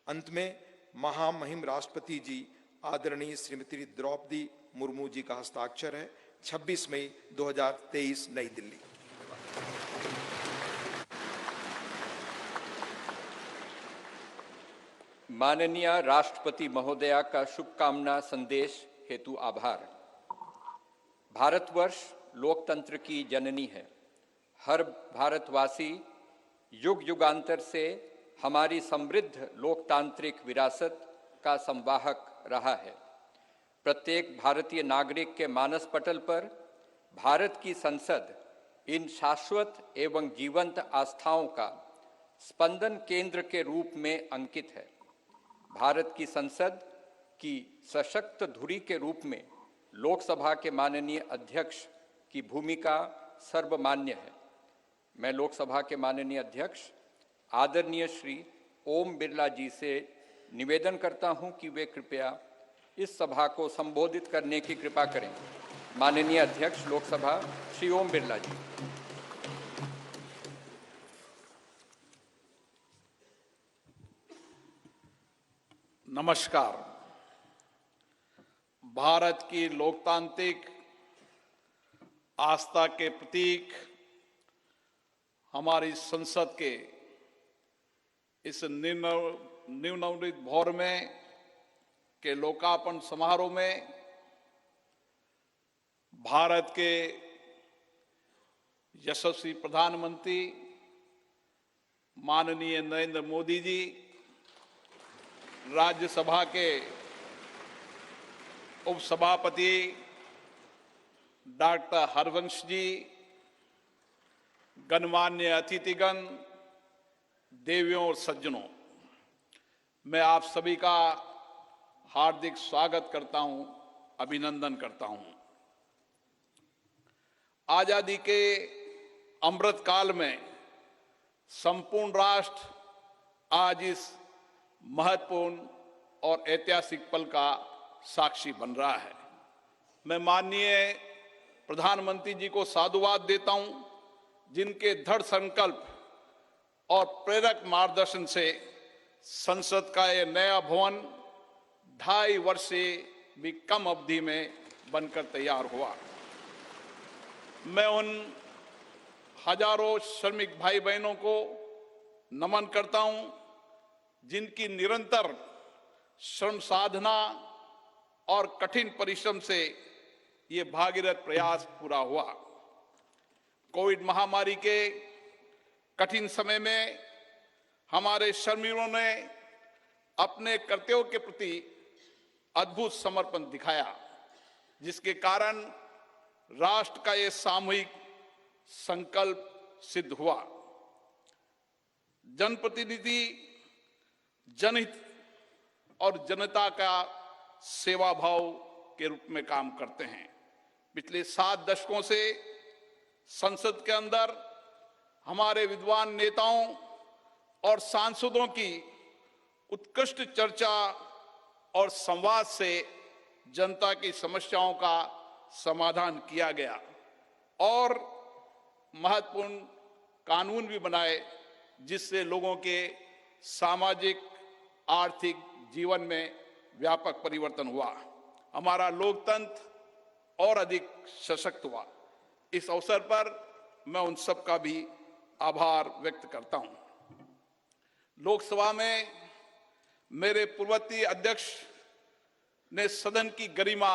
अंत में महामहिम राष्ट्रपति जी आदरणीय श्रीमती द्रौपदी मुर्मू जी का हस्ताक्षर है। 26 मई 2023 नई दिल्ली। माननीय राष्ट्रपति महोदया का शुभकामना संदेश हेतु आभार। भारतवर्ष लोकतंत्र की जननी है। हर भारतवासी युग युगांतर से हमारी समृद्ध लोकतांत्रिक विरासत का संवाहक रहा है। प्रत्येक भारतीय नागरिक के मानस पटल पर भारत की संसद इन शाश्वत एवं जीवंत आस्थाओं का स्पंदन केंद्र के रूप में अंकित है। भारत की संसद की सशक्त धुरी के रूप में लोकसभा के माननीय अध्यक्ष की भूमिका सर्वमान्य है। मैं लोकसभा के माननीय अध्यक्ष आदरणीय श्री ओम बिरला जी से निवेदन करता हूं कि वे कृपया इस सभा को संबोधित करने की कृपा करें। माननीय अध्यक्ष लोकसभा श्री ओम बिरला जी। नमस्कार। भारत की लोकतांत्रिक आस्था के प्रतीक हमारी संसद के इस नवनिर्मित भवन में के लोकार्पण समारोह में भारत के यशस्वी प्रधानमंत्री माननीय नरेंद्र मोदी जी, राज्यसभा के उपसभापति डॉक्टर हरवंश जी, गणमान्य अतिथिगण, देवियों और सज्जनों, मैं आप सभी का हार्दिक स्वागत करता हूं, अभिनंदन करता हूं। आजादी के अमृत काल में संपूर्ण राष्ट्र आज इस महत्वपूर्ण और ऐतिहासिक पल का साक्षी बन रहा है। मैं माननीय प्रधानमंत्री जी को साधुवाद देता हूं, जिनके दृढ़ संकल्प और प्रेरक मार्गदर्शन से संसद का यह नया भवन 2.5 वर्ष से भी कम अवधि में बनकर तैयार हुआ। मैं उन हजारों श्रमिक भाई बहनों को नमन करता हूं, जिनकी निरंतर श्रम साधना और कठिन परिश्रम से ये भागीरथ प्रयास पूरा हुआ। कोविड महामारी के कठिन समय में हमारे श्रमिकों ने अपने कर्तव्यों के प्रति अद्भुत समर्पण दिखाया, जिसके कारण राष्ट्र का यह सामूहिक संकल्प सिद्ध हुआ। जनप्रतिनिधि जनहित और जनता का सेवा भाव के रूप में काम करते हैं। पिछले 7 दशकों से संसद के अंदर हमारे विद्वान नेताओं और सांसदों की उत्कृष्ट चर्चा और संवाद से जनता की समस्याओं का समाधान किया गया और महत्वपूर्ण कानून भी बनाए, जिससे लोगों के सामाजिक आर्थिक जीवन में व्यापक परिवर्तन हुआ। हमारा लोकतंत्र और अधिक सशक्त हुआ। इस अवसर पर मैं उन सब का भी आभार व्यक्त करता हूं। लोकसभा में मेरे पूर्ववर्ती अध्यक्ष ने सदन की गरिमा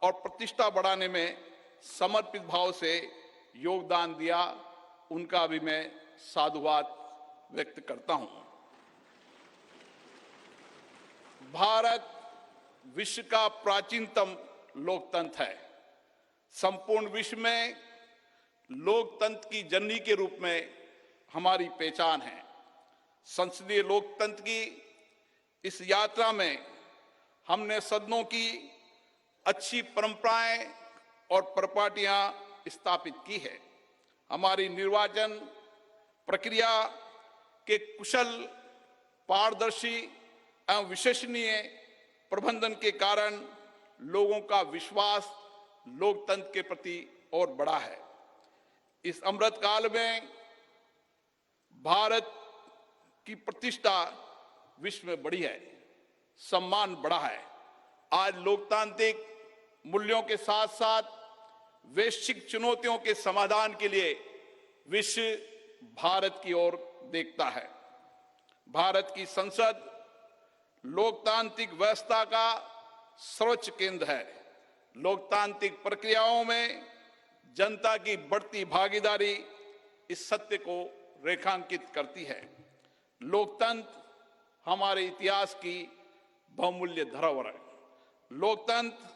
और प्रतिष्ठा बढ़ाने में समर्पित भाव से योगदान दिया, उनका भी मैं साधुवाद व्यक्त करता हूं। भारत विश्व का प्राचीनतम लोकतंत्र है। संपूर्ण विश्व में लोकतंत्र की जननी के रूप में हमारी पहचान है। संसदीय लोकतंत्र की इस यात्रा में हमने सदनों की अच्छी परंपराएं और प्रपाटियां स्थापित की है। हमारी निर्वाचन प्रक्रिया के कुशल, पारदर्शी एवं विश्वसनीय प्रबंधन के कारण लोगों का विश्वास लोकतंत्र के प्रति और बढ़ा है। इस अमृत काल में भारत की प्रतिष्ठा विश्व में बढ़ी है, सम्मान बढ़ा है। आज लोकतांत्रिक मूल्यों के साथ साथ वैश्विक चुनौतियों के समाधान के लिए विश्व भारत की ओर देखता है। भारत की संसद लोकतांत्रिक व्यवस्था का सर्वोच्च केंद्र है। लोकतांत्रिक प्रक्रियाओं में जनता की बढ़ती भागीदारी इस सत्य को रेखांकित करती है। लोकतंत्र हमारे इतिहास की बहुमूल्य धरोहर है। लोकतंत्र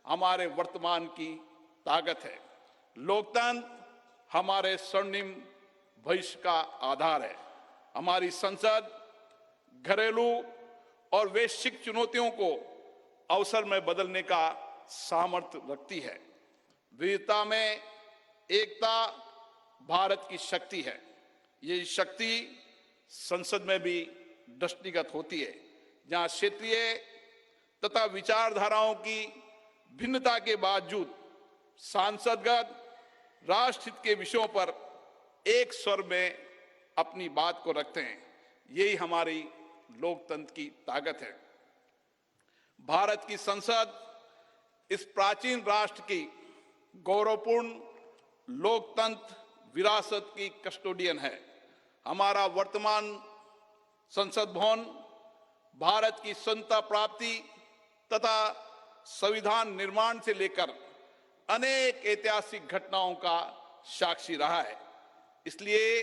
हमारे वर्तमान की ताकत है। लोकतंत्र हमारे स्वर्णिम भविष्य का आधार है। हमारी संसद घरेलू और वैश्विक चुनौतियों को अवसर में बदलने का सामर्थ्य रखती है। विविधता में एकता भारत की शक्ति है। ये शक्ति संसद में भी दृष्टिगत होती है, जहां क्षेत्रीय तथा विचारधाराओं की भिन्नता के बावजूद सांसदगण राष्ट्रहित के विषयों पर एक स्वर में अपनी बात को रखते हैं। यही हमारी लोकतंत्र की ताकत है। भारत की संसद इस प्राचीन राष्ट्र की गौरवपूर्ण लोकतंत्र विरासत की कस्टोडियन है। हमारा वर्तमान संसद भवन भारत की स्वतंत्रता प्राप्ति तथा संविधान निर्माण से लेकर अनेक ऐतिहासिक घटनाओं का साक्षी रहा है। इसलिए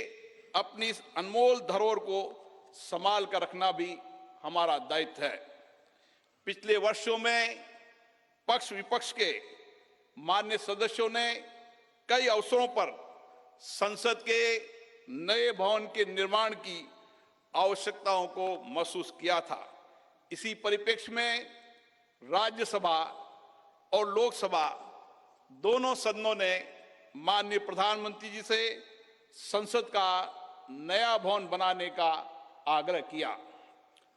अपनी इस अनमोल धरोहर को संभाल कर रखना भी हमारा दायित्व है। पिछले वर्षों में पक्ष विपक्ष के मान्य सदस्यों ने कई अवसरों पर संसद के नए भवन के निर्माण की आवश्यकताओं को महसूस किया था। इसी परिप्रेक्ष्य में राज्यसभा और लोकसभा दोनों सदनों ने माननीय प्रधानमंत्री जी से संसद का नया भवन बनाने का आग्रह किया।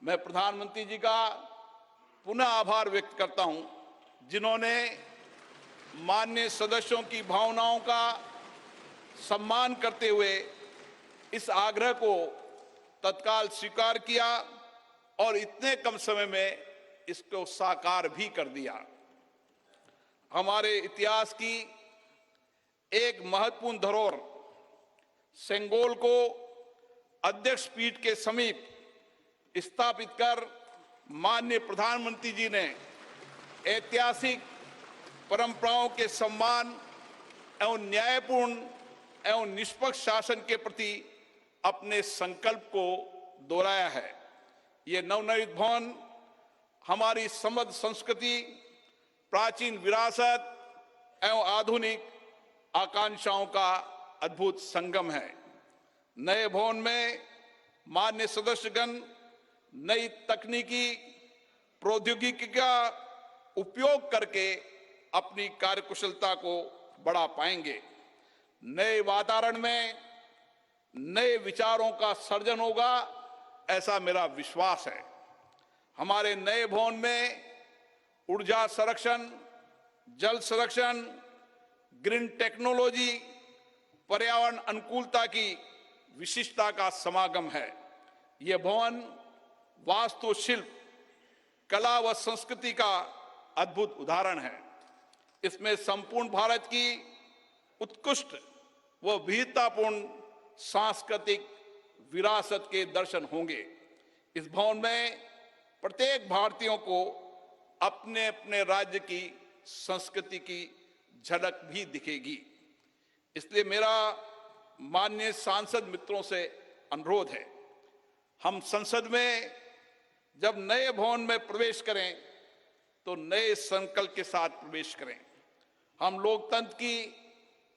मैं प्रधानमंत्री जी का पुनः आभार व्यक्त करता हूं, जिन्होंने माननीय सदस्यों की भावनाओं का सम्मान करते हुए इस आग्रह को तत्काल स्वीकार किया और इतने कम समय में इसको साकार भी कर दिया। हमारे इतिहास की एक महत्वपूर्ण धरोहर सेंगोल को अध्यक्ष पीठ के समीप स्थापित कर माननीय प्रधानमंत्री जी ने ऐतिहासिक परंपराओं के सम्मान एवं न्यायपूर्ण एवं निष्पक्ष शासन के प्रति अपने संकल्प को दोहराया है। ये नवनिर्मित भवन हमारी समृद्ध संस्कृति, प्राचीन विरासत एवं आधुनिक आकांक्षाओं का अद्भुत संगम है। नए भवन में माननीय सदस्यगण नई तकनीकी प्रौद्योगिकी का उपयोग करके अपनी कार्यकुशलता को बढ़ा पाएंगे। नए वातावरण में नए विचारों का सर्जन होगा, ऐसा मेरा विश्वास है। हमारे नए भवन में ऊर्जा संरक्षण, जल संरक्षण, ग्रीन टेक्नोलॉजी, पर्यावरण अनुकूलता की विशिष्टता का समागम है। यह भवन वास्तुशिल्प, कला व संस्कृति का अद्भुत उदाहरण है। इसमें संपूर्ण भारत की उत्कृष्ट व विविधतापूर्ण सांस्कृतिक विरासत के दर्शन होंगे। इस भवन में प्रत्येक भारतीयों को अपने अपने राज्य की संस्कृति की झलक भी दिखेगी। इसलिए मेरा माननीय सांसद मित्रों से अनुरोध है, हम संसद में जब नए भवन में प्रवेश करें तो नए संकल्प के साथ प्रवेश करें। हम लोकतंत्र की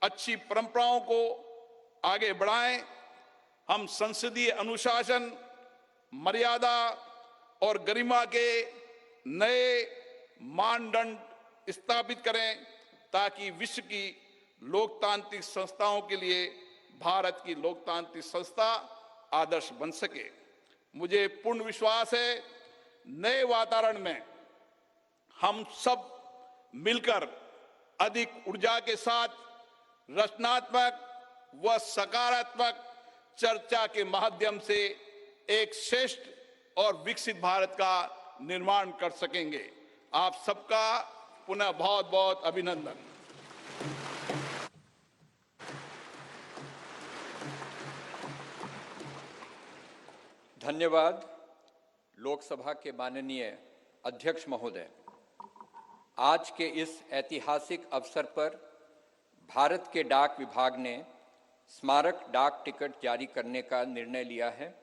अच्छी परंपराओं को आगे बढ़ाएं। हम संसदीय अनुशासन, मर्यादा और गरिमा के नए मानदंड स्थापित करें ताकि विश्व की लोकतांत्रिक संस्थाओं के लिए भारत की लोकतांत्रिक संस्था आदर्श बन सके। मुझे पूर्ण विश्वास है, नए वातावरण में हम सब मिलकर अधिक ऊर्जा के साथ रचनात्मक व सकारात्मक चर्चा के माध्यम से एक श्रेष्ठ और विकसित भारत का निर्माण कर सकेंगे। आप सबका पुनः बहुत बहुत अभिनंदन। धन्यवाद। लोकसभा के माननीय अध्यक्ष महोदय, आज के इस ऐतिहासिक अवसर पर भारत के डाक विभाग ने स्मारक डाक टिकट जारी करने का निर्णय लिया है।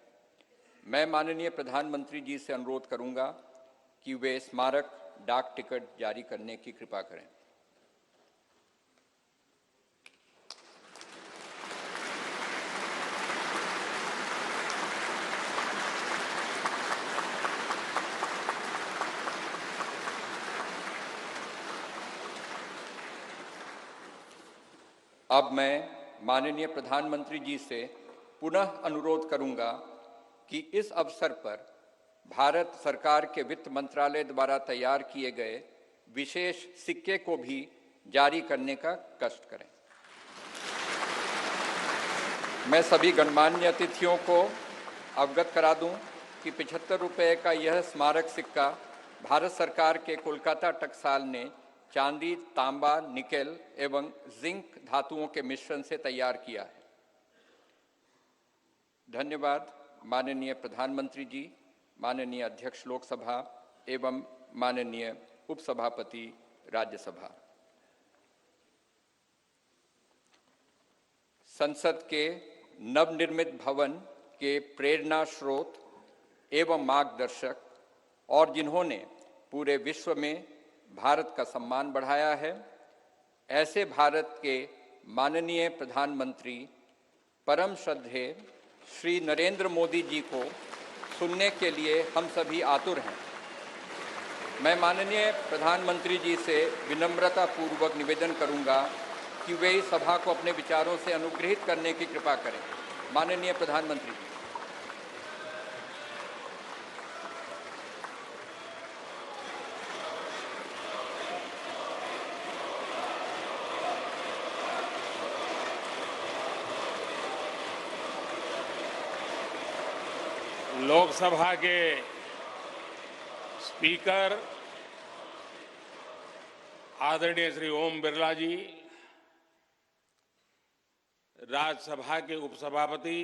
मैं माननीय प्रधानमंत्री जी से अनुरोध करूंगा कि वे स्मारक डाक टिकट जारी करने की कृपा करें। अब मैं माननीय प्रधानमंत्री जी से पुनः अनुरोध करूंगा कि इस अवसर पर भारत सरकार के वित्त मंत्रालय द्वारा तैयार किए गए विशेष सिक्के को भी जारी करने का कष्ट करें। मैं सभी गणमान्य अतिथियों को अवगत करा दूं कि 75 रुपये का यह स्मारक सिक्का भारत सरकार के कोलकाता टकसाल ने चांदी, तांबा, निकेल एवं जिंक धातुओं के मिश्रण से तैयार किया है। धन्यवाद माननीय प्रधानमंत्री जी, माननीय अध्यक्ष लोकसभा एवं माननीय उपसभापति राज्यसभा। संसद के नवनिर्मित भवन के प्रेरणा स्रोत एवं मार्गदर्शक और जिन्होंने पूरे विश्व में भारत का सम्मान बढ़ाया है, ऐसे भारत के माननीय प्रधानमंत्री परम श्रद्धेय श्री नरेंद्र मोदी जी को सुनने के लिए हम सभी आतुर हैं। मैं माननीय प्रधानमंत्री जी से विनम्रता पूर्वक निवेदन करूंगा कि वे इस सभा को अपने विचारों से अनुग्रहित करने की कृपा करें। माननीय प्रधानमंत्री जी। लोकसभा के स्पीकर आदरणीय श्री ओम बिरला जी, राज्यसभा के उपसभापति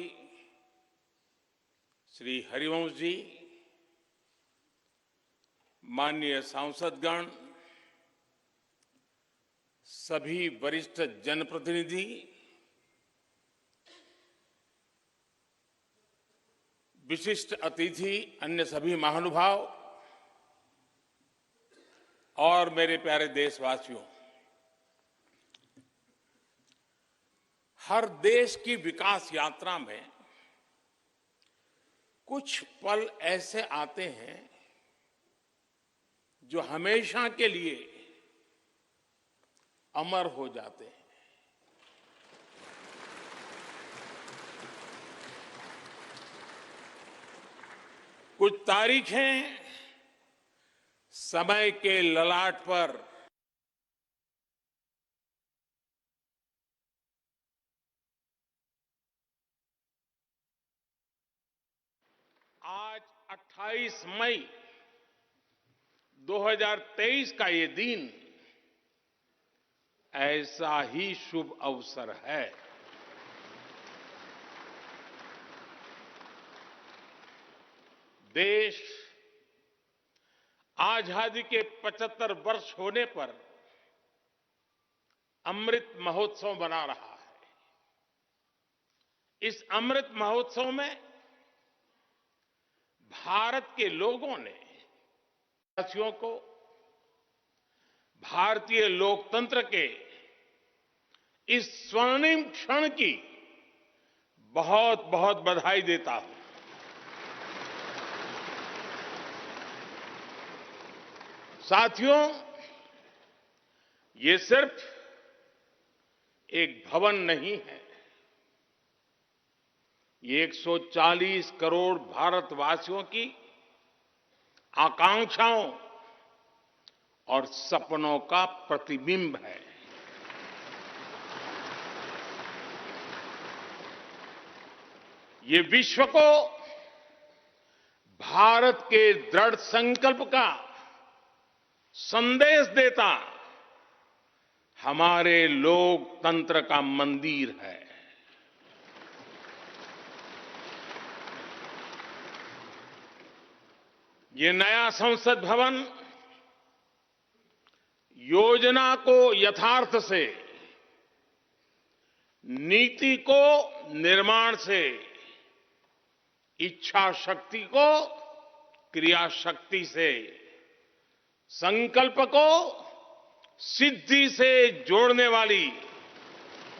श्री हरिवंश जी, माननीय सांसदगण, सभी वरिष्ठ जनप्रतिनिधि, विशिष्ट अतिथि, अन्य सभी महानुभाव और मेरे प्यारे देशवासियों, हर देश की विकास यात्रा में कुछ पल ऐसे आते हैं जो हमेशा के लिए अमर हो जाते हैं। कुछ तारीखें समय के ललाट पर आज 28 मई 2023 का ये दिन ऐसा ही शुभ अवसर है। देश आजादी के 75 वर्ष होने पर अमृत महोत्सव मना रहा है। इस अमृत महोत्सव में भारत के लोगों ने देशवासियों को भारतीय लोकतंत्र के इस स्वर्णिम क्षण की बहुत बहुत बधाई देता हूं। साथियों, ये सिर्फ एक भवन नहीं है, ये 140 करोड़ भारतवासियों की आकांक्षाओं और सपनों का प्रतिबिंब है। ये विश्व को भारत के दृढ़ संकल्प का संदेश देता हमारे लोकतंत्र का मंदिर है। ये नया संसद भवन योजना को यथार्थ से, नीति को निर्माण से, इच्छा शक्ति को क्रिया शक्ति से, संकल्प को सिद्धि से जोड़ने वाली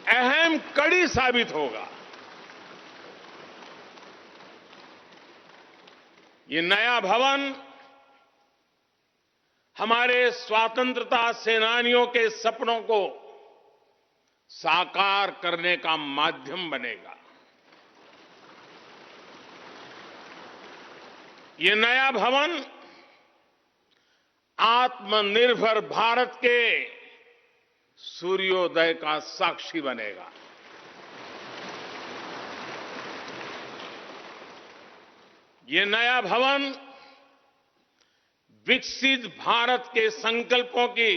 अहम कड़ी साबित होगा। ये नया भवन हमारे स्वतंत्रता सेनानियों के सपनों को साकार करने का माध्यम बनेगा। ये नया भवन आत्मनिर्भर भारत के सूर्योदय का साक्षी बनेगा। ये नया भवन विकसित भारत के संकल्पों की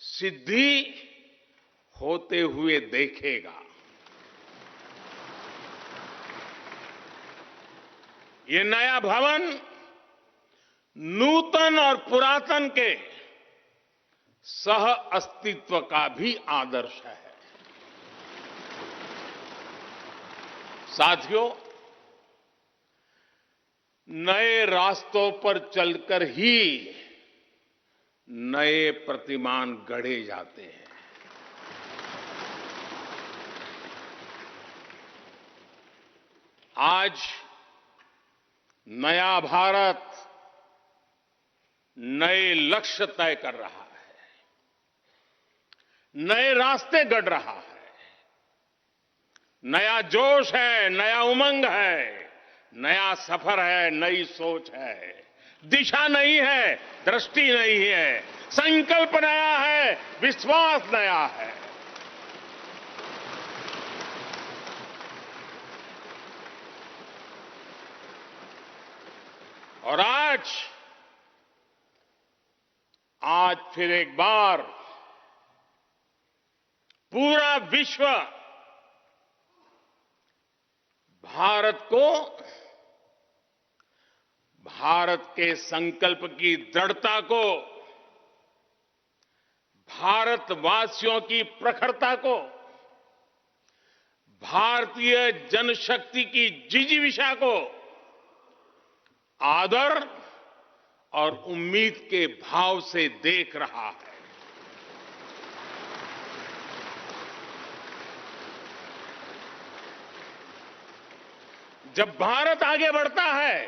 सिद्धि होते हुए देखेगा। ये नया भवन नूतन और पुरातन के सह अस्तित्व का भी आदर्श है। साथियों, नए रास्तों पर चलकर ही नए प्रतिमान गढ़े जाते हैं। आज नया भारत नए लक्ष्य तय कर रहा है, नए रास्ते गढ़ रहा है, नया जोश है, नया उमंग है, नया सफर है, नई सोच है, दिशा नई है, दृष्टि नई है, संकल्प नया है, विश्वास नया है। और आज फिर एक बार पूरा विश्व भारत को, भारत के संकल्प की दृढ़ता को, भारतवासियों की प्रखरता को, भारतीय जनशक्ति की जिजीविषा को आदर और उम्मीद के भाव से देख रहा है। जब भारत आगे बढ़ता है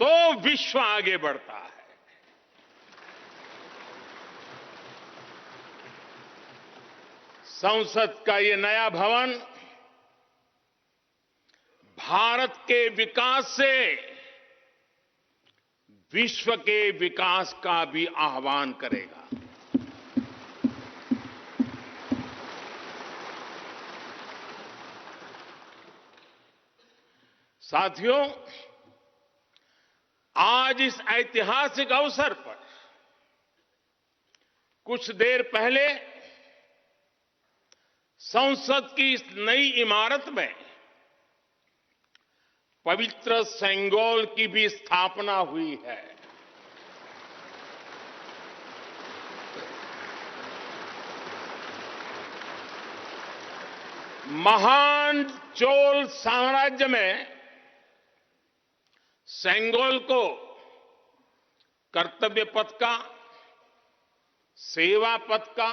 तो विश्व आगे बढ़ता है। संसद का ये नया भवन भारत के विकास से विश्व के विकास का भी आह्वान करेगा। साथियों, आज इस ऐतिहासिक अवसर पर कुछ देर पहले संसद की इस नई इमारत में पवित्र सेंगोल की भी स्थापना हुई है। महान चोल साम्राज्य में सेंगोल को कर्तव्य पथ का, सेवा पथ का,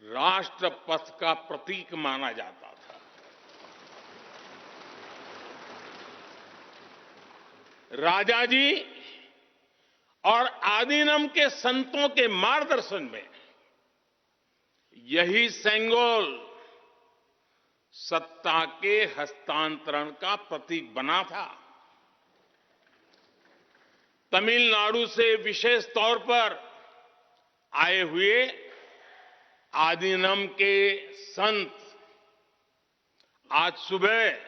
राष्ट्र पथ का प्रतीक माना जाता था। राजा जी और आदीनम के संतों के मार्गदर्शन में यही सेंगोल सत्ता के हस्तांतरण का प्रतीक बना था। तमिलनाडु से विशेष तौर पर आए हुए आदीनम के संत आज सुबह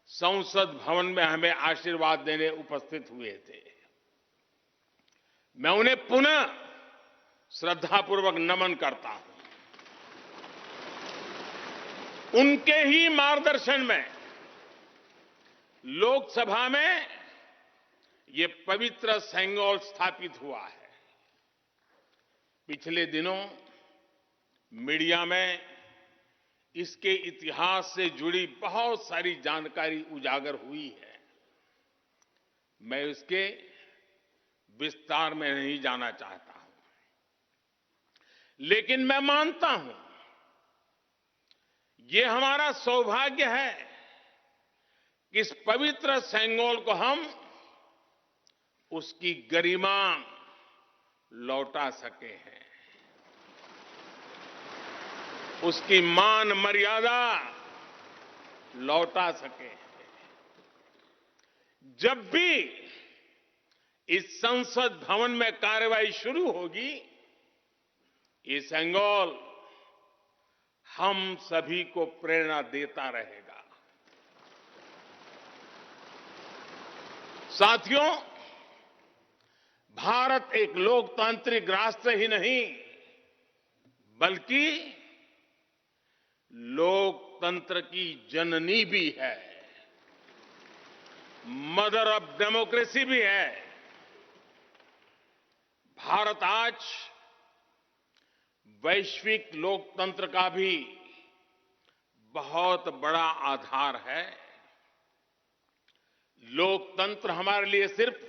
संसद भवन में हमें आशीर्वाद देने उपस्थित हुए थे। मैं उन्हें पुनः श्रद्धापूर्वक नमन करता हूं। उनके ही मार्गदर्शन में लोकसभा में ये पवित्र सेंगोल स्थापित हुआ है। पिछले दिनों मीडिया में इसके इतिहास से जुड़ी बहुत सारी जानकारी उजागर हुई है। मैं इसके विस्तार में नहीं जाना चाहता हूं, लेकिन मैं मानता हूं ये हमारा सौभाग्य है कि इस पवित्र सेंगोल को हम उसकी गरिमा लौटा सके हैं, उसकी मान मर्यादा लौटा सके हैं। जब भी इस संसद भवन में कार्रवाई शुरू होगी, ये सेंगोल हम सभी को प्रेरणा देता रहेगा। साथियों, भारत एक लोकतांत्रिक राष्ट्र ही नहीं बल्कि लोकतंत्र की जननी भी है, मदर ऑफ डेमोक्रेसी भी है। भारत आज वैश्विक लोकतंत्र का भी बहुत बड़ा आधार है। लोकतंत्र हमारे लिए सिर्फ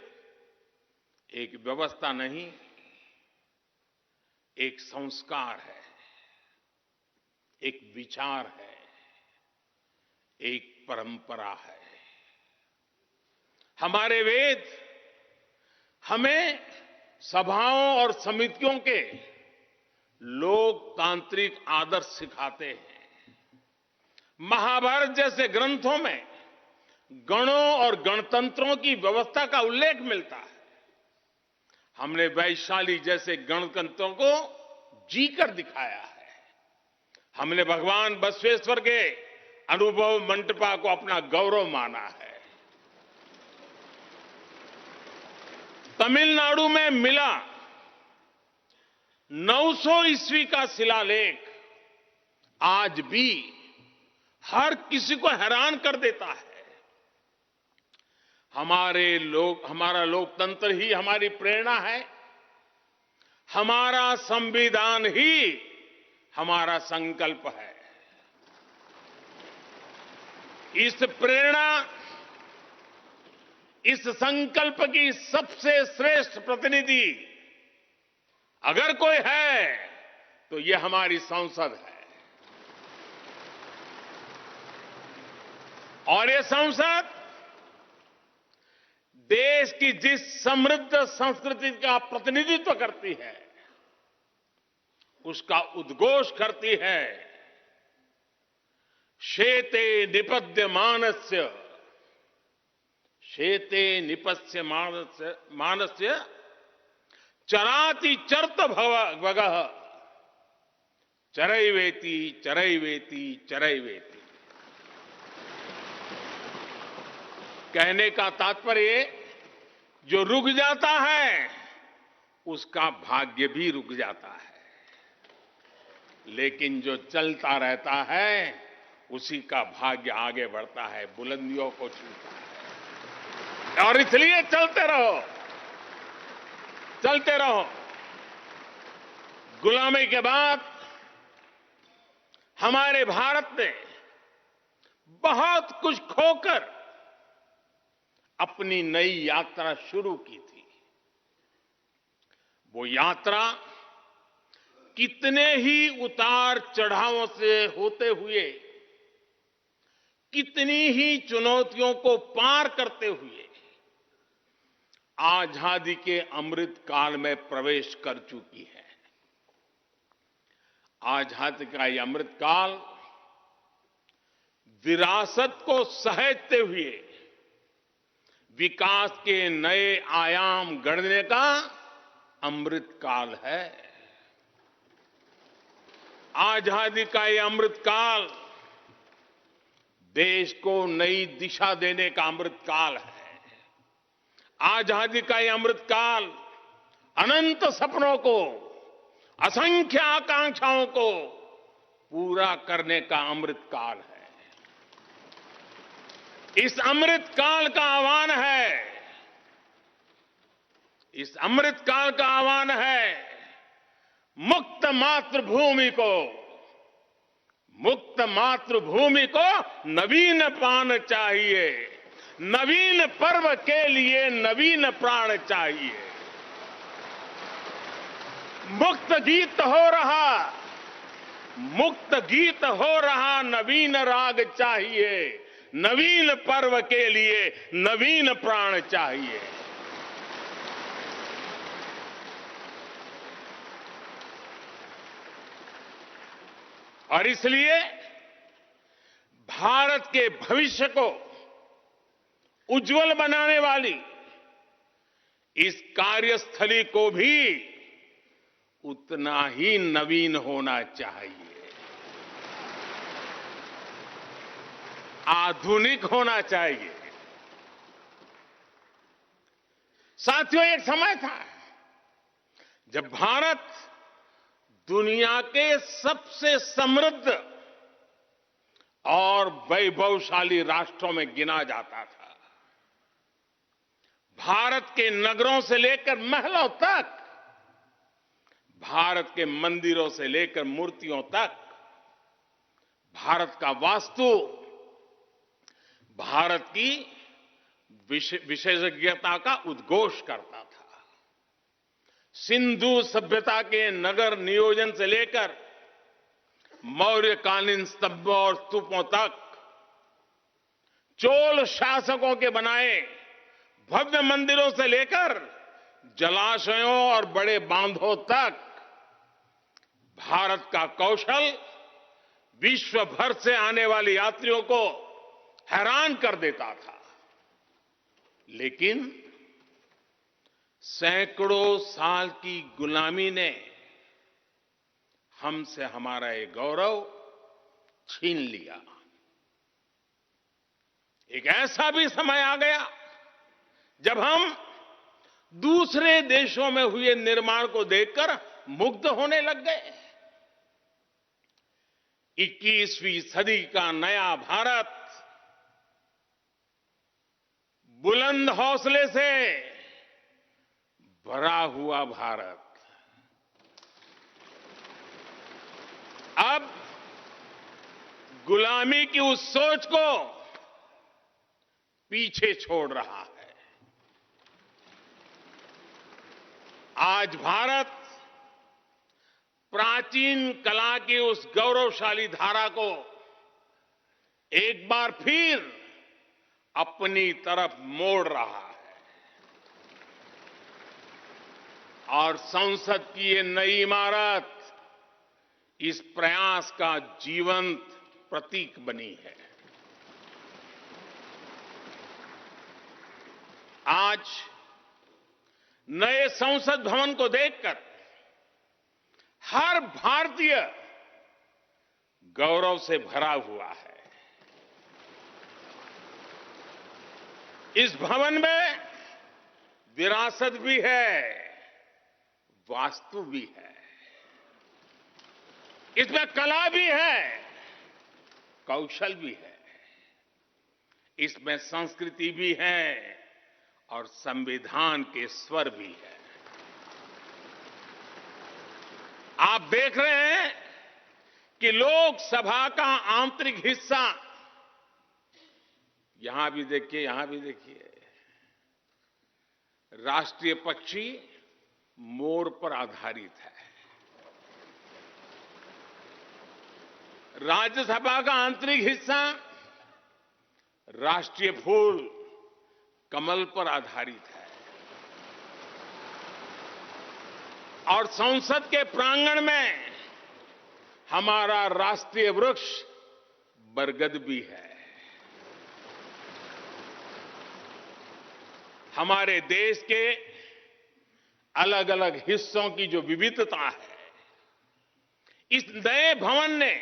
एक व्यवस्था नहीं, एक संस्कार है, एक विचार है, एक परंपरा है। हमारे वेद हमें सभाओं और समितियों के लोकतांत्रिक आदर्श सिखाते हैं। महाभारत जैसे ग्रंथों में गणों और गणतंत्रों की व्यवस्था का उल्लेख मिलता है। हमने वैशाली जैसे गणतंत्रों को जीकर दिखाया है। हमने भगवान बसवेश्वर के अनुभव मंटपा को अपना गौरव माना है। तमिलनाडु में मिला 900 ईस्वी का शिलालेख आज भी हर किसी को हैरान कर देता है। हमारा लोकतंत्र ही हमारी प्रेरणा है, हमारा संविधान ही हमारा संकल्प है। इस प्रेरणा, इस संकल्प की सबसे श्रेष्ठ प्रतिनिधि अगर कोई है तो ये हमारी संसद है। और ये संसद देश की जिस समृद्ध संस्कृति का प्रतिनिधित्व करती है, उसका उद्घोष करती है। शेते निपद्य मानस्य, शेते निपस्य मानस्य चराति चर्त भगः, चरैवेति चरैवेति चरैवेति। कहने का तात्पर्य, जो रुक जाता है उसका भाग्य भी रुक जाता है, लेकिन जो चलता रहता है उसी का भाग्य आगे बढ़ता है, बुलंदियों को छूता है। और इसलिए चलते रहो, चलते रहो। गुलामी के बाद हमारे भारत ने बहुत कुछ खोकर अपनी नई यात्रा शुरू की थी। वो यात्रा कितने ही उतार चढ़ावों से होते हुए, कितनी ही चुनौतियों को पार करते हुए आजादी के अमृत काल में प्रवेश कर चुकी है। आजादी का ये अमृत काल विरासत को सहेजते हुए विकास के नए आयाम गढ़ने का अमृत काल है। आजादी का ये अमृत काल देश को नई दिशा देने का अमृत काल है। आजादी का ये अमृत काल अनंत सपनों को, असंख्य आकांक्षाओं को पूरा करने का अमृत काल है। इस अमृत काल का आह्वान है, इस अमृत काल का आह्वान है मुक्त मातृभूमि को, मुक्त मातृभूमि को नवीन प्राण चाहिए, नवीन पर्व के लिए नवीन प्राण चाहिए। मुक्त गीत हो रहा, मुक्त गीत हो रहा नवीन राग चाहिए, नवीन पर्व के लिए नवीन प्राण चाहिए। और इसलिए भारत के भविष्य को उज्जवल बनाने वाली इस कार्यस्थली को भी उतना ही नवीन होना चाहिए, आधुनिक होना चाहिए। साथियों, एक समय था जब भारत दुनिया के सबसे समृद्ध और वैभवशाली राष्ट्रों में गिना जाता था। भारत के नगरों से लेकर महलों तक, भारत के मंदिरों से लेकर मूर्तियों तक, भारत का वास्तु भारत की विशेषज्ञता का उद्घोष करता था। सिंधु सभ्यता के नगर नियोजन से लेकर मौर्यकालीन स्तंभों और स्तूपों तक, चोल शासकों के बनाए भव्य मंदिरों से लेकर जलाशयों और बड़े बांधों तक भारत का कौशल विश्व भर से आने वाले यात्रियों को हैरान कर देता था। लेकिन सैकड़ों साल की गुलामी ने हमसे हमारा ये गौरव छीन लिया। एक ऐसा भी समय आ गया जब हम दूसरे देशों में हुए निर्माण को देखकर मुग्ध होने लग गए। 21वीं सदी का नया भारत बुलंद हौसले से भरा हुआ भारत अब गुलामी की उस सोच को पीछे छोड़ रहा है। आज भारत प्राचीन कला की उस गौरवशाली धारा को एक बार फिर अपनी तरफ मोड़ रहा है और संसद की ये नई इमारत इस प्रयास का जीवंत प्रतीक बनी है। आज नए संसद भवन को देखकर हर भारतीय गौरव से भरा हुआ है। इस भवन में विरासत भी है, वास्तु भी है, इसमें कला भी है, कौशल भी है, इसमें संस्कृति भी है और संविधान के स्वर भी है। आप देख रहे हैं कि लोकसभा का आंतरिक हिस्सा, यहां भी देखिए, यहां भी देखिए, राष्ट्रीय पक्षी मोर पर आधारित है। राज्यसभा का आंतरिक हिस्सा राष्ट्रीय फूल कमल पर आधारित है और संसद के प्रांगण में हमारा राष्ट्रीय वृक्ष बरगद भी है। हमारे देश के अलग अलग हिस्सों की जो विविधता है, इस नए भवन ने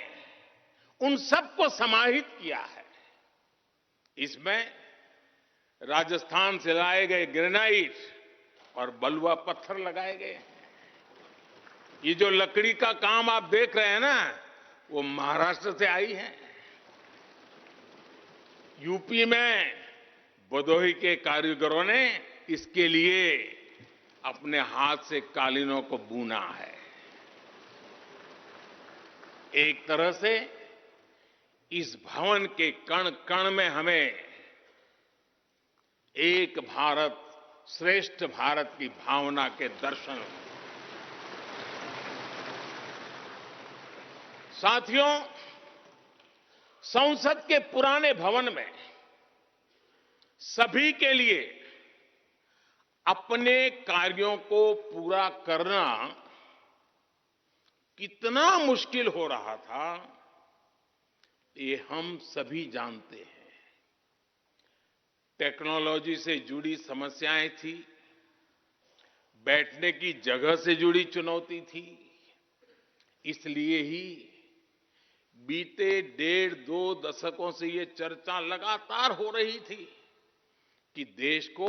उन सबको समाहित किया है। इसमें राजस्थान से लाए गए ग्रेनाइट और बलुआ पत्थर लगाए गए हैं। ये जो लकड़ी का काम आप देख रहे हैं ना, वो महाराष्ट्र से आई है। यूपी में भदोही के कारीगरों ने इसके लिए अपने हाथ से कालीनों को बुना है। एक तरह से इस भवन के कण कण में हमें एक भारत श्रेष्ठ भारत की भावना के दर्शन हुए। साथियों, संसद के पुराने भवन में सभी के लिए अपने कार्यों को पूरा करना कितना मुश्किल हो रहा था, ये हम सभी जानते हैं। टेक्नोलॉजी से जुड़ी समस्याएं थी, बैठने की जगह से जुड़ी चुनौती थी। इसलिए ही बीते 1.5-2 दशकों से ये चर्चा लगातार हो रही थी कि देश को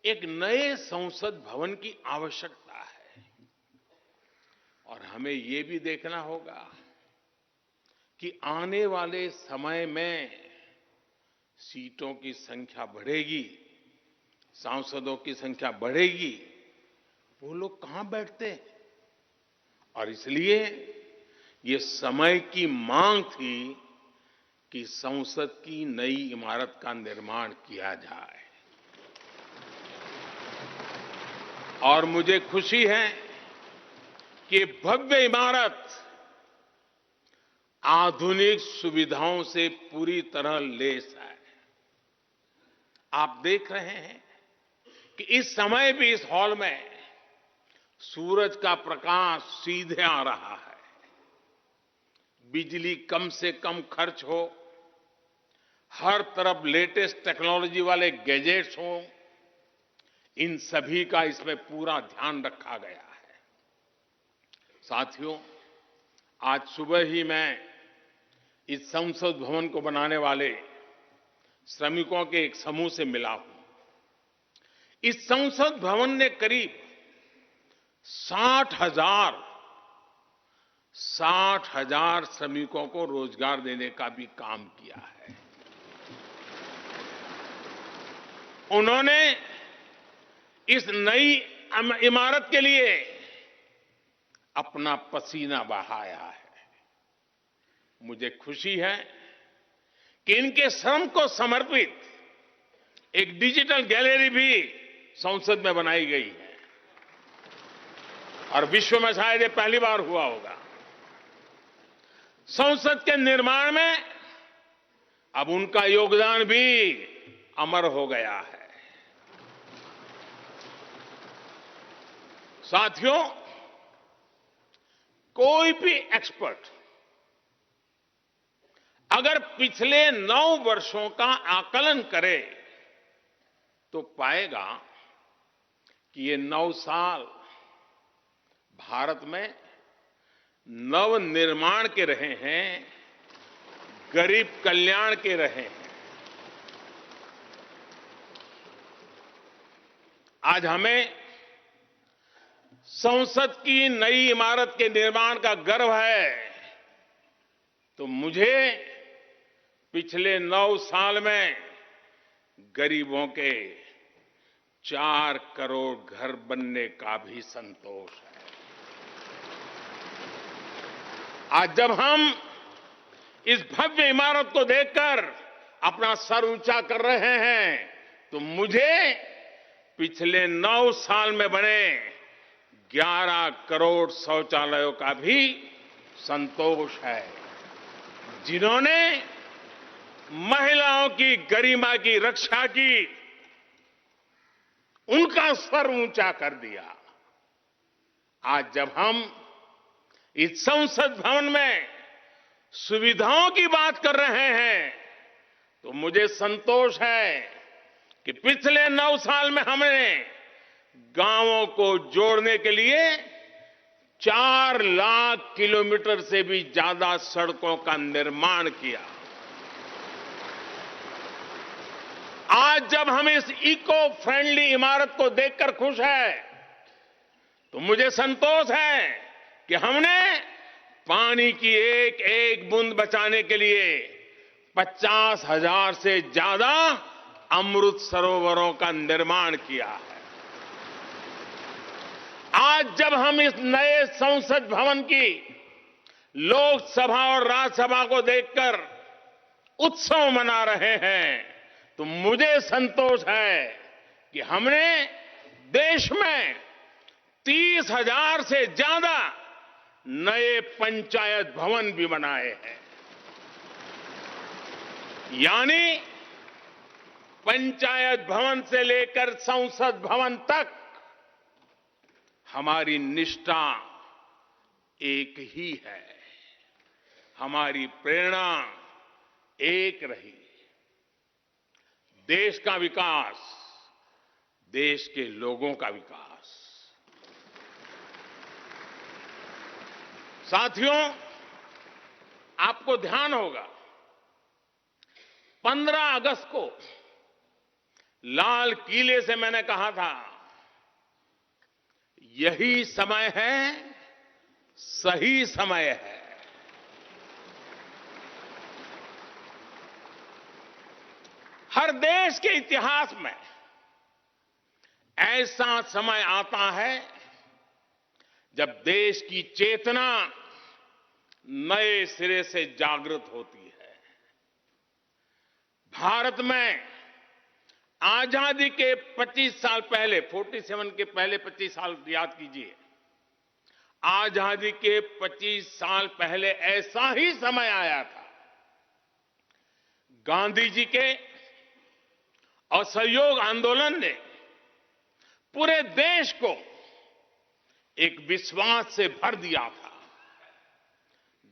एक नए संसद भवन की आवश्यकता है। और हमें ये भी देखना होगा कि आने वाले समय में सीटों की संख्या बढ़ेगी, सांसदों की संख्या बढ़ेगी, वो लोग कहां बैठते हैं? और इसलिए ये समय की मांग थी कि संसद की नई इमारत का निर्माण किया जाए। और मुझे खुशी है कि भव्य इमारत आधुनिक सुविधाओं से पूरी तरह लैस है। आप देख रहे हैं कि इस समय भी इस हॉल में सूरज का प्रकाश सीधे आ रहा है, बिजली कम से कम खर्च हो, हर तरफ लेटेस्ट टेक्नोलॉजी वाले गैजेट्स हों, इन सभी का इसमें पूरा ध्यान रखा गया है। साथियों, आज सुबह ही मैं इस संसद भवन को बनाने वाले श्रमिकों के एक समूह से मिला हूं। इस संसद भवन ने करीब 60,000 श्रमिकों को रोजगार देने का भी काम किया है। उन्होंने इस नई इमारत के लिए अपना पसीना बहाया है। मुझे खुशी है कि इनके श्रम को समर्पित एक डिजिटल गैलरी भी संसद में बनाई गई है और विश्व में शायद ये पहली बार हुआ होगा। संसद के निर्माण में अब उनका योगदान भी अमर हो गया है। साथियों, कोई भी एक्सपर्ट अगर पिछले 9 वर्षों का आकलन करे तो पाएगा कि ये 9 साल भारत में नव निर्माण के रहे हैं, गरीब कल्याण के रहे हैं। आज हमें संसद की नई इमारत के निर्माण का गर्व है, तो मुझे पिछले 9 साल में गरीबों के 4 करोड़ घर बनने का भी संतोष है। आज जब हम इस भव्य इमारत को देखकर अपना सर ऊंचा कर रहे हैं, तो मुझे पिछले 9 साल में बने 11 करोड़ शौचालयों का भी संतोष है, जिन्होंने महिलाओं की गरिमा की रक्षा की, उनका स्तर ऊंचा कर दिया। आज जब हम इस संसद भवन में सुविधाओं की बात कर रहे हैं, तो मुझे संतोष है कि पिछले 9 साल में हमने गांवों को जोड़ने के लिए 4 लाख किलोमीटर से भी ज्यादा सड़कों का निर्माण किया। आज जब हम इस इको फ्रेंडली इमारत को देखकर खुश हैं, तो मुझे संतोष है कि हमने पानी की एक एक बूंद बचाने के लिए 50,000 से ज्यादा अमृत सरोवरों का निर्माण किया है। आज जब हम इस नए संसद भवन की लोकसभा और राज्यसभा को देखकर उत्सव मना रहे हैं, तो मुझे संतोष है कि हमने देश में 30,000 से ज्यादा नए पंचायत भवन भी बनाए हैं। यानी पंचायत भवन से लेकर संसद भवन तक हमारी निष्ठा एक ही है, हमारी प्रेरणा एक रही। देश का विकास, देश के लोगों का विकास। साथियों, आपको ध्यान होगा 15 अगस्त को लाल किले से मैंने कहा था, यही समय है, सही समय है। हर देश के इतिहास में ऐसा समय आता है जब देश की चेतना नए सिरे से जागृत होती है। भारत में आजादी के 25 साल पहले, 47 के पहले 25 साल याद कीजिए, आजादी के 25 साल पहले ऐसा ही समय आया था। गांधी जी के असहयोग आंदोलन ने पूरे देश को एक विश्वास से भर दिया था।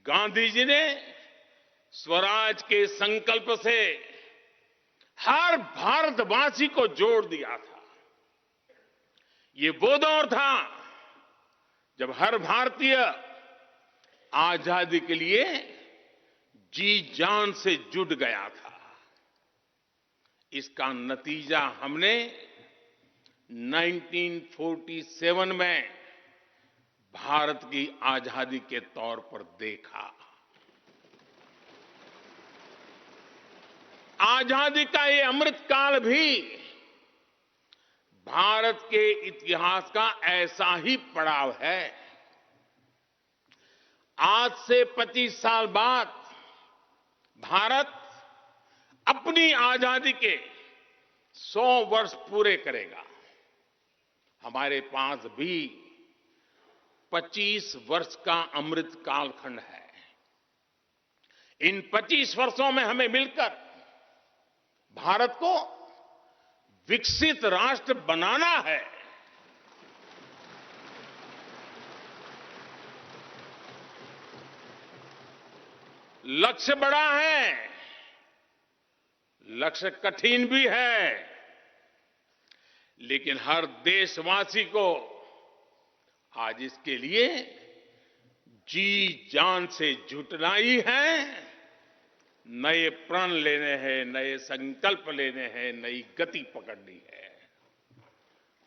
गांधी जी ने स्वराज के संकल्प से हर भारतवासी को जोड़ दिया था। ये वो दौर था जब हर भारतीय आजादी के लिए जी जान से जुट गया था। इसका नतीजा हमने 1947 में भारत की आजादी के तौर पर देखा। आजादी का ये अमृतकाल भी भारत के इतिहास का ऐसा ही पड़ाव है। आज से 25 साल बाद भारत अपनी आजादी के 100 वर्ष पूरे करेगा। हमारे पास भी 25 वर्ष का अमृत कालखंड है। इन 25 वर्षों में हमें मिलकर भारत को विकसित राष्ट्र बनाना है। लक्ष्य बड़ा है, लक्ष्य कठिन भी है, लेकिन हर देशवासी को आज इसके लिए जी जान से जुटना ही है। नए प्रण लेने हैं, नए संकल्प लेने हैं, नई गति पकड़नी है।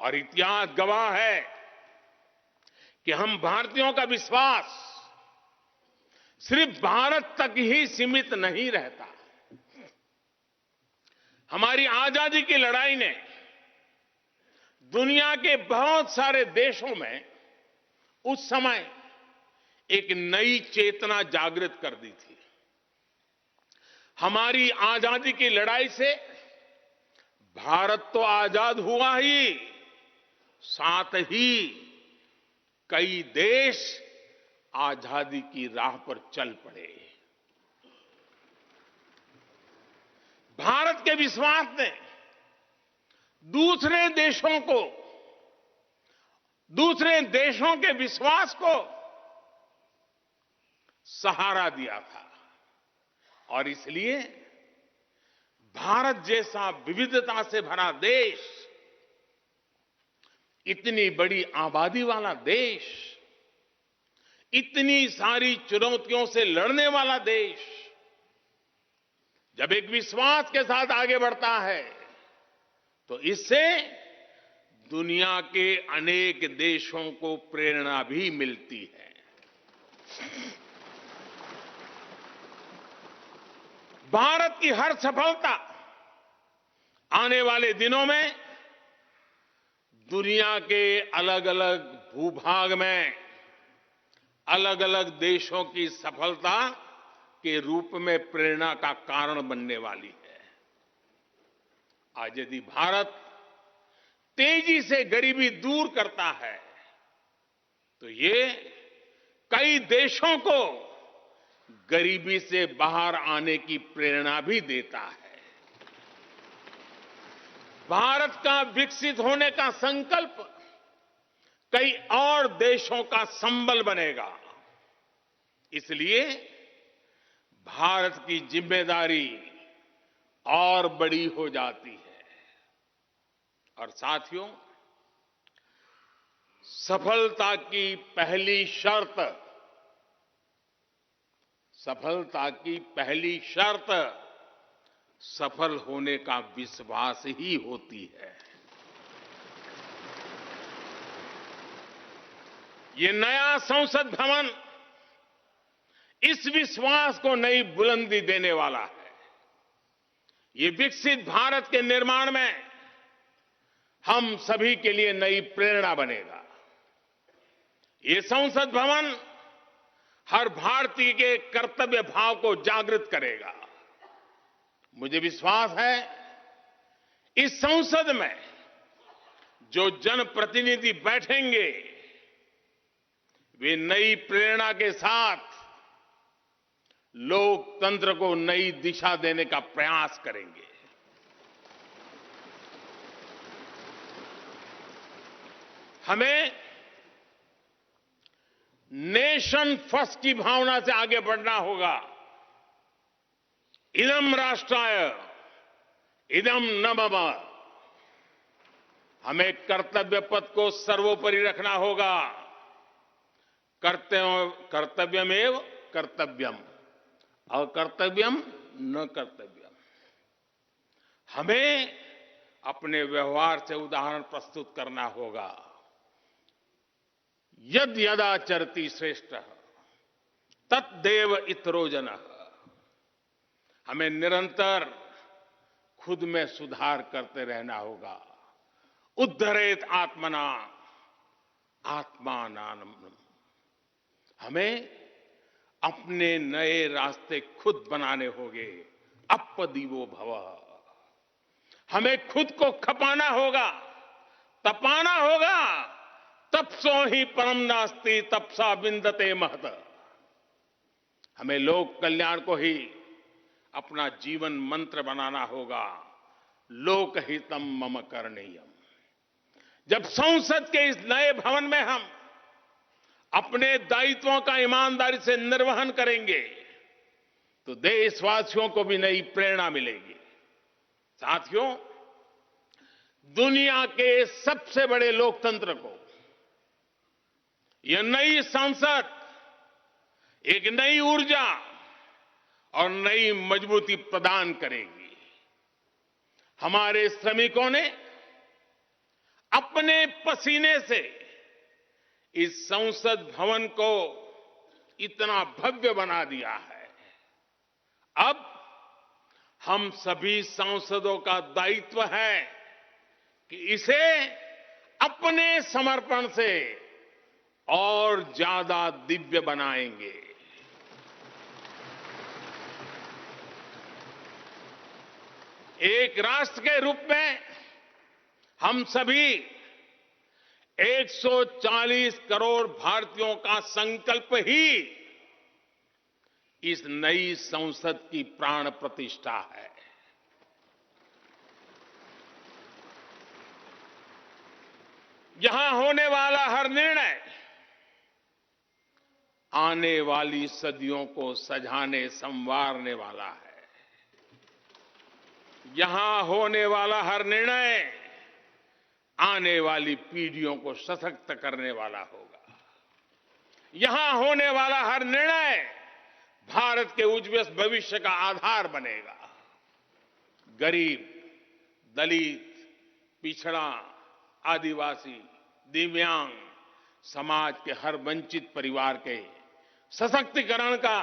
और इतिहास गवाह है कि हम भारतीयों का विश्वास सिर्फ भारत तक ही सीमित नहीं रहता। हमारी आजादी की लड़ाई ने दुनिया के बहुत सारे देशों में उस समय एक नई चेतना जागृत कर दी थी। हमारी आजादी की लड़ाई से भारत तो आजाद हुआ ही, साथ ही कई देश आजादी की राह पर चल पड़े। भारत के विश्वास ने दूसरे देशों के विश्वास को सहारा दिया था। और इसलिए भारत जैसा विविधता से भरा देश, इतनी बड़ी आबादी वाला देश, इतनी सारी चुनौतियों से लड़ने वाला देश जब एक विश्वास के साथ आगे बढ़ता है तो इससे दुनिया के अनेक देशों को प्रेरणा भी मिलती है। भारत की हर सफलता आने वाले दिनों में दुनिया के अलग अलग भूभाग में अलग अलग देशों की सफलता के रूप में प्रेरणा का कारण बनने वाली है। आज यदि भारत तेजी से गरीबी दूर करता है तो ये कई देशों को गरीबी से बाहर आने की प्रेरणा भी देता है। भारत का विकसित होने का संकल्प कई और देशों का संबल बनेगा। इसलिए भारत की जिम्मेदारी और बड़ी हो जाती है। और साथियों, सफलता की पहली शर्त सफल होने का विश्वास ही होती है। ये नया संसद भवन इस विश्वास को नई बुलंदी देने वाला है। ये विकसित भारत के निर्माण में हम सभी के लिए नई प्रेरणा बनेगा। ये संसद भवन हर भारतीय के कर्तव्य भाव को जागृत करेगा। मुझे विश्वास है इस संसद में जो जनप्रतिनिधि बैठेंगे वे नई प्रेरणा के साथ लोकतंत्र को नई दिशा देने का प्रयास करेंगे। हमें नेशन फर्स्ट की भावना से आगे बढ़ना होगा। इदम राष्ट्राय इदम न मम। हमें कर्तव्य पथ को सर्वोपरि रखना होगा। कर्तव्यमेव कर्तव्यम अकर्तव्यम न कर्तव्यम। हमें अपने व्यवहार से उदाहरण प्रस्तुत करना होगा। यद यदाचरति श्रेष्ठ तत्देव इतरो जनः। हमें निरंतर खुद में सुधार करते रहना होगा। उद्धरेत आत्मना आत्मानाम। हमें अपने नए रास्ते खुद बनाने होंगे। अपदीवो भव। हमें खुद को खपाना होगा, तपाना होगा। तपसो ही परम नास्ति तपसा विंदते महत। हमें लोक कल्याण को ही अपना जीवन मंत्र बनाना होगा। लोकहितम मम करणीयम। जब संसद के इस नए भवन में हम अपने दायित्वों का ईमानदारी से निर्वहन करेंगे तो देशवासियों को भी नई प्रेरणा मिलेगी। साथियों, दुनिया के सबसे बड़े लोकतंत्र को यह नई संसद एक नई ऊर्जा और नई मजबूती प्रदान करेगी। हमारे श्रमिकों ने अपने पसीने से इस संसद भवन को इतना भव्य बना दिया है। अब हम सभी सांसदों का दायित्व है कि इसे अपने समर्पण से और ज्यादा दिव्य बनाएंगे। एक राष्ट्र के रूप में हम सभी 140 करोड़ भारतीयों का संकल्प ही इस नई संसद की प्राण प्रतिष्ठा है। यहां होने वाला हर निर्णय आने वाली सदियों को सजाने संवारने वाला है। यहां होने वाला हर निर्णय आने वाली पीढ़ियों को सशक्त करने वाला होगा। यहां होने वाला हर निर्णय भारत के उज्जवल भविष्य का आधार बनेगा। गरीब, दलित, पिछड़ा, आदिवासी, दिव्यांग, समाज के हर वंचित परिवार के सशक्तिकरण का,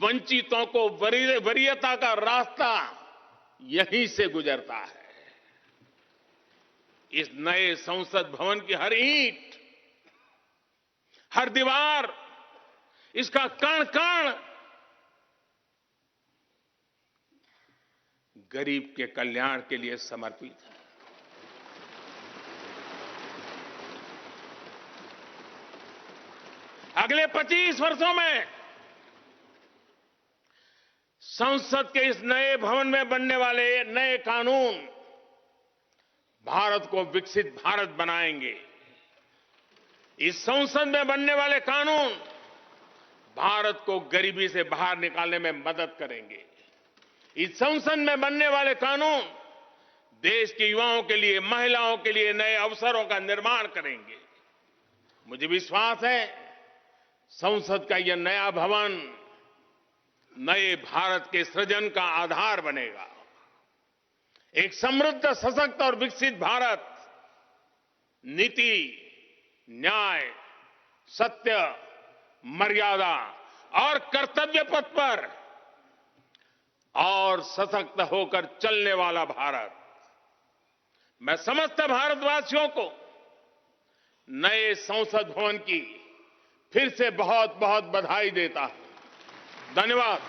वंचितों को वरीयता का रास्ता यहीं से गुजरता है। इस नए संसद भवन की हर ईंट, हर दीवार, इसका कण कण गरीब के कल्याण के लिए समर्पित है। अगले 25 वर्षों में संसद के इस नए भवन में बनने वाले नए कानून भारत को विकसित भारत बनाएंगे। इस संसद में बनने वाले कानून भारत को गरीबी से बाहर निकालने में मदद करेंगे। इस संसद में बनने वाले कानून देश के युवाओं के लिए, महिलाओं के लिए नए अवसरों का निर्माण करेंगे। मुझे विश्वास है संसद का यह नया भवन नए भारत के सृजन का आधार बनेगा। एक समृद्ध, सशक्त और विकसित भारत नीति, न्याय, सत्य, मर्यादा और कर्तव्य पथ पर और सशक्त होकर चलने वाला भारत। मैं समस्त भारतवासियों को नए संसद भवन की फिर से बहुत बहुत बधाई देता हूं। धन्यवाद।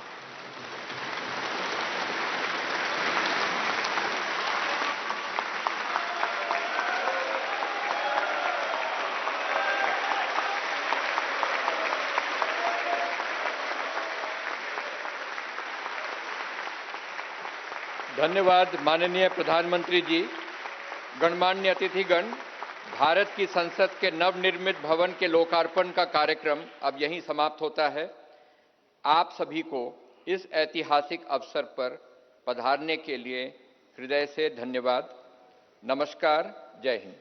धन्यवाद माननीय प्रधानमंत्री जी। गणमान्य अतिथिगण, भारत की संसद के नवनिर्मित भवन के लोकार्पण का कार्यक्रम अब यहीं समाप्त होता है। आप सभी को इस ऐतिहासिक अवसर पर पधारने के लिए हृदय से धन्यवाद। नमस्कार। जय हिंद।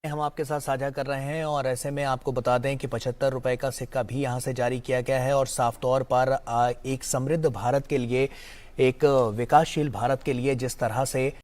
हम आपके साथ साझा कर रहे हैं और ऐसे में आपको बता दें कि 75 रुपए का सिक्का भी यहां से जारी किया गया है और साफ तौर पर एक समृद्ध भारत के लिए, एक विकासशील भारत के लिए जिस तरह से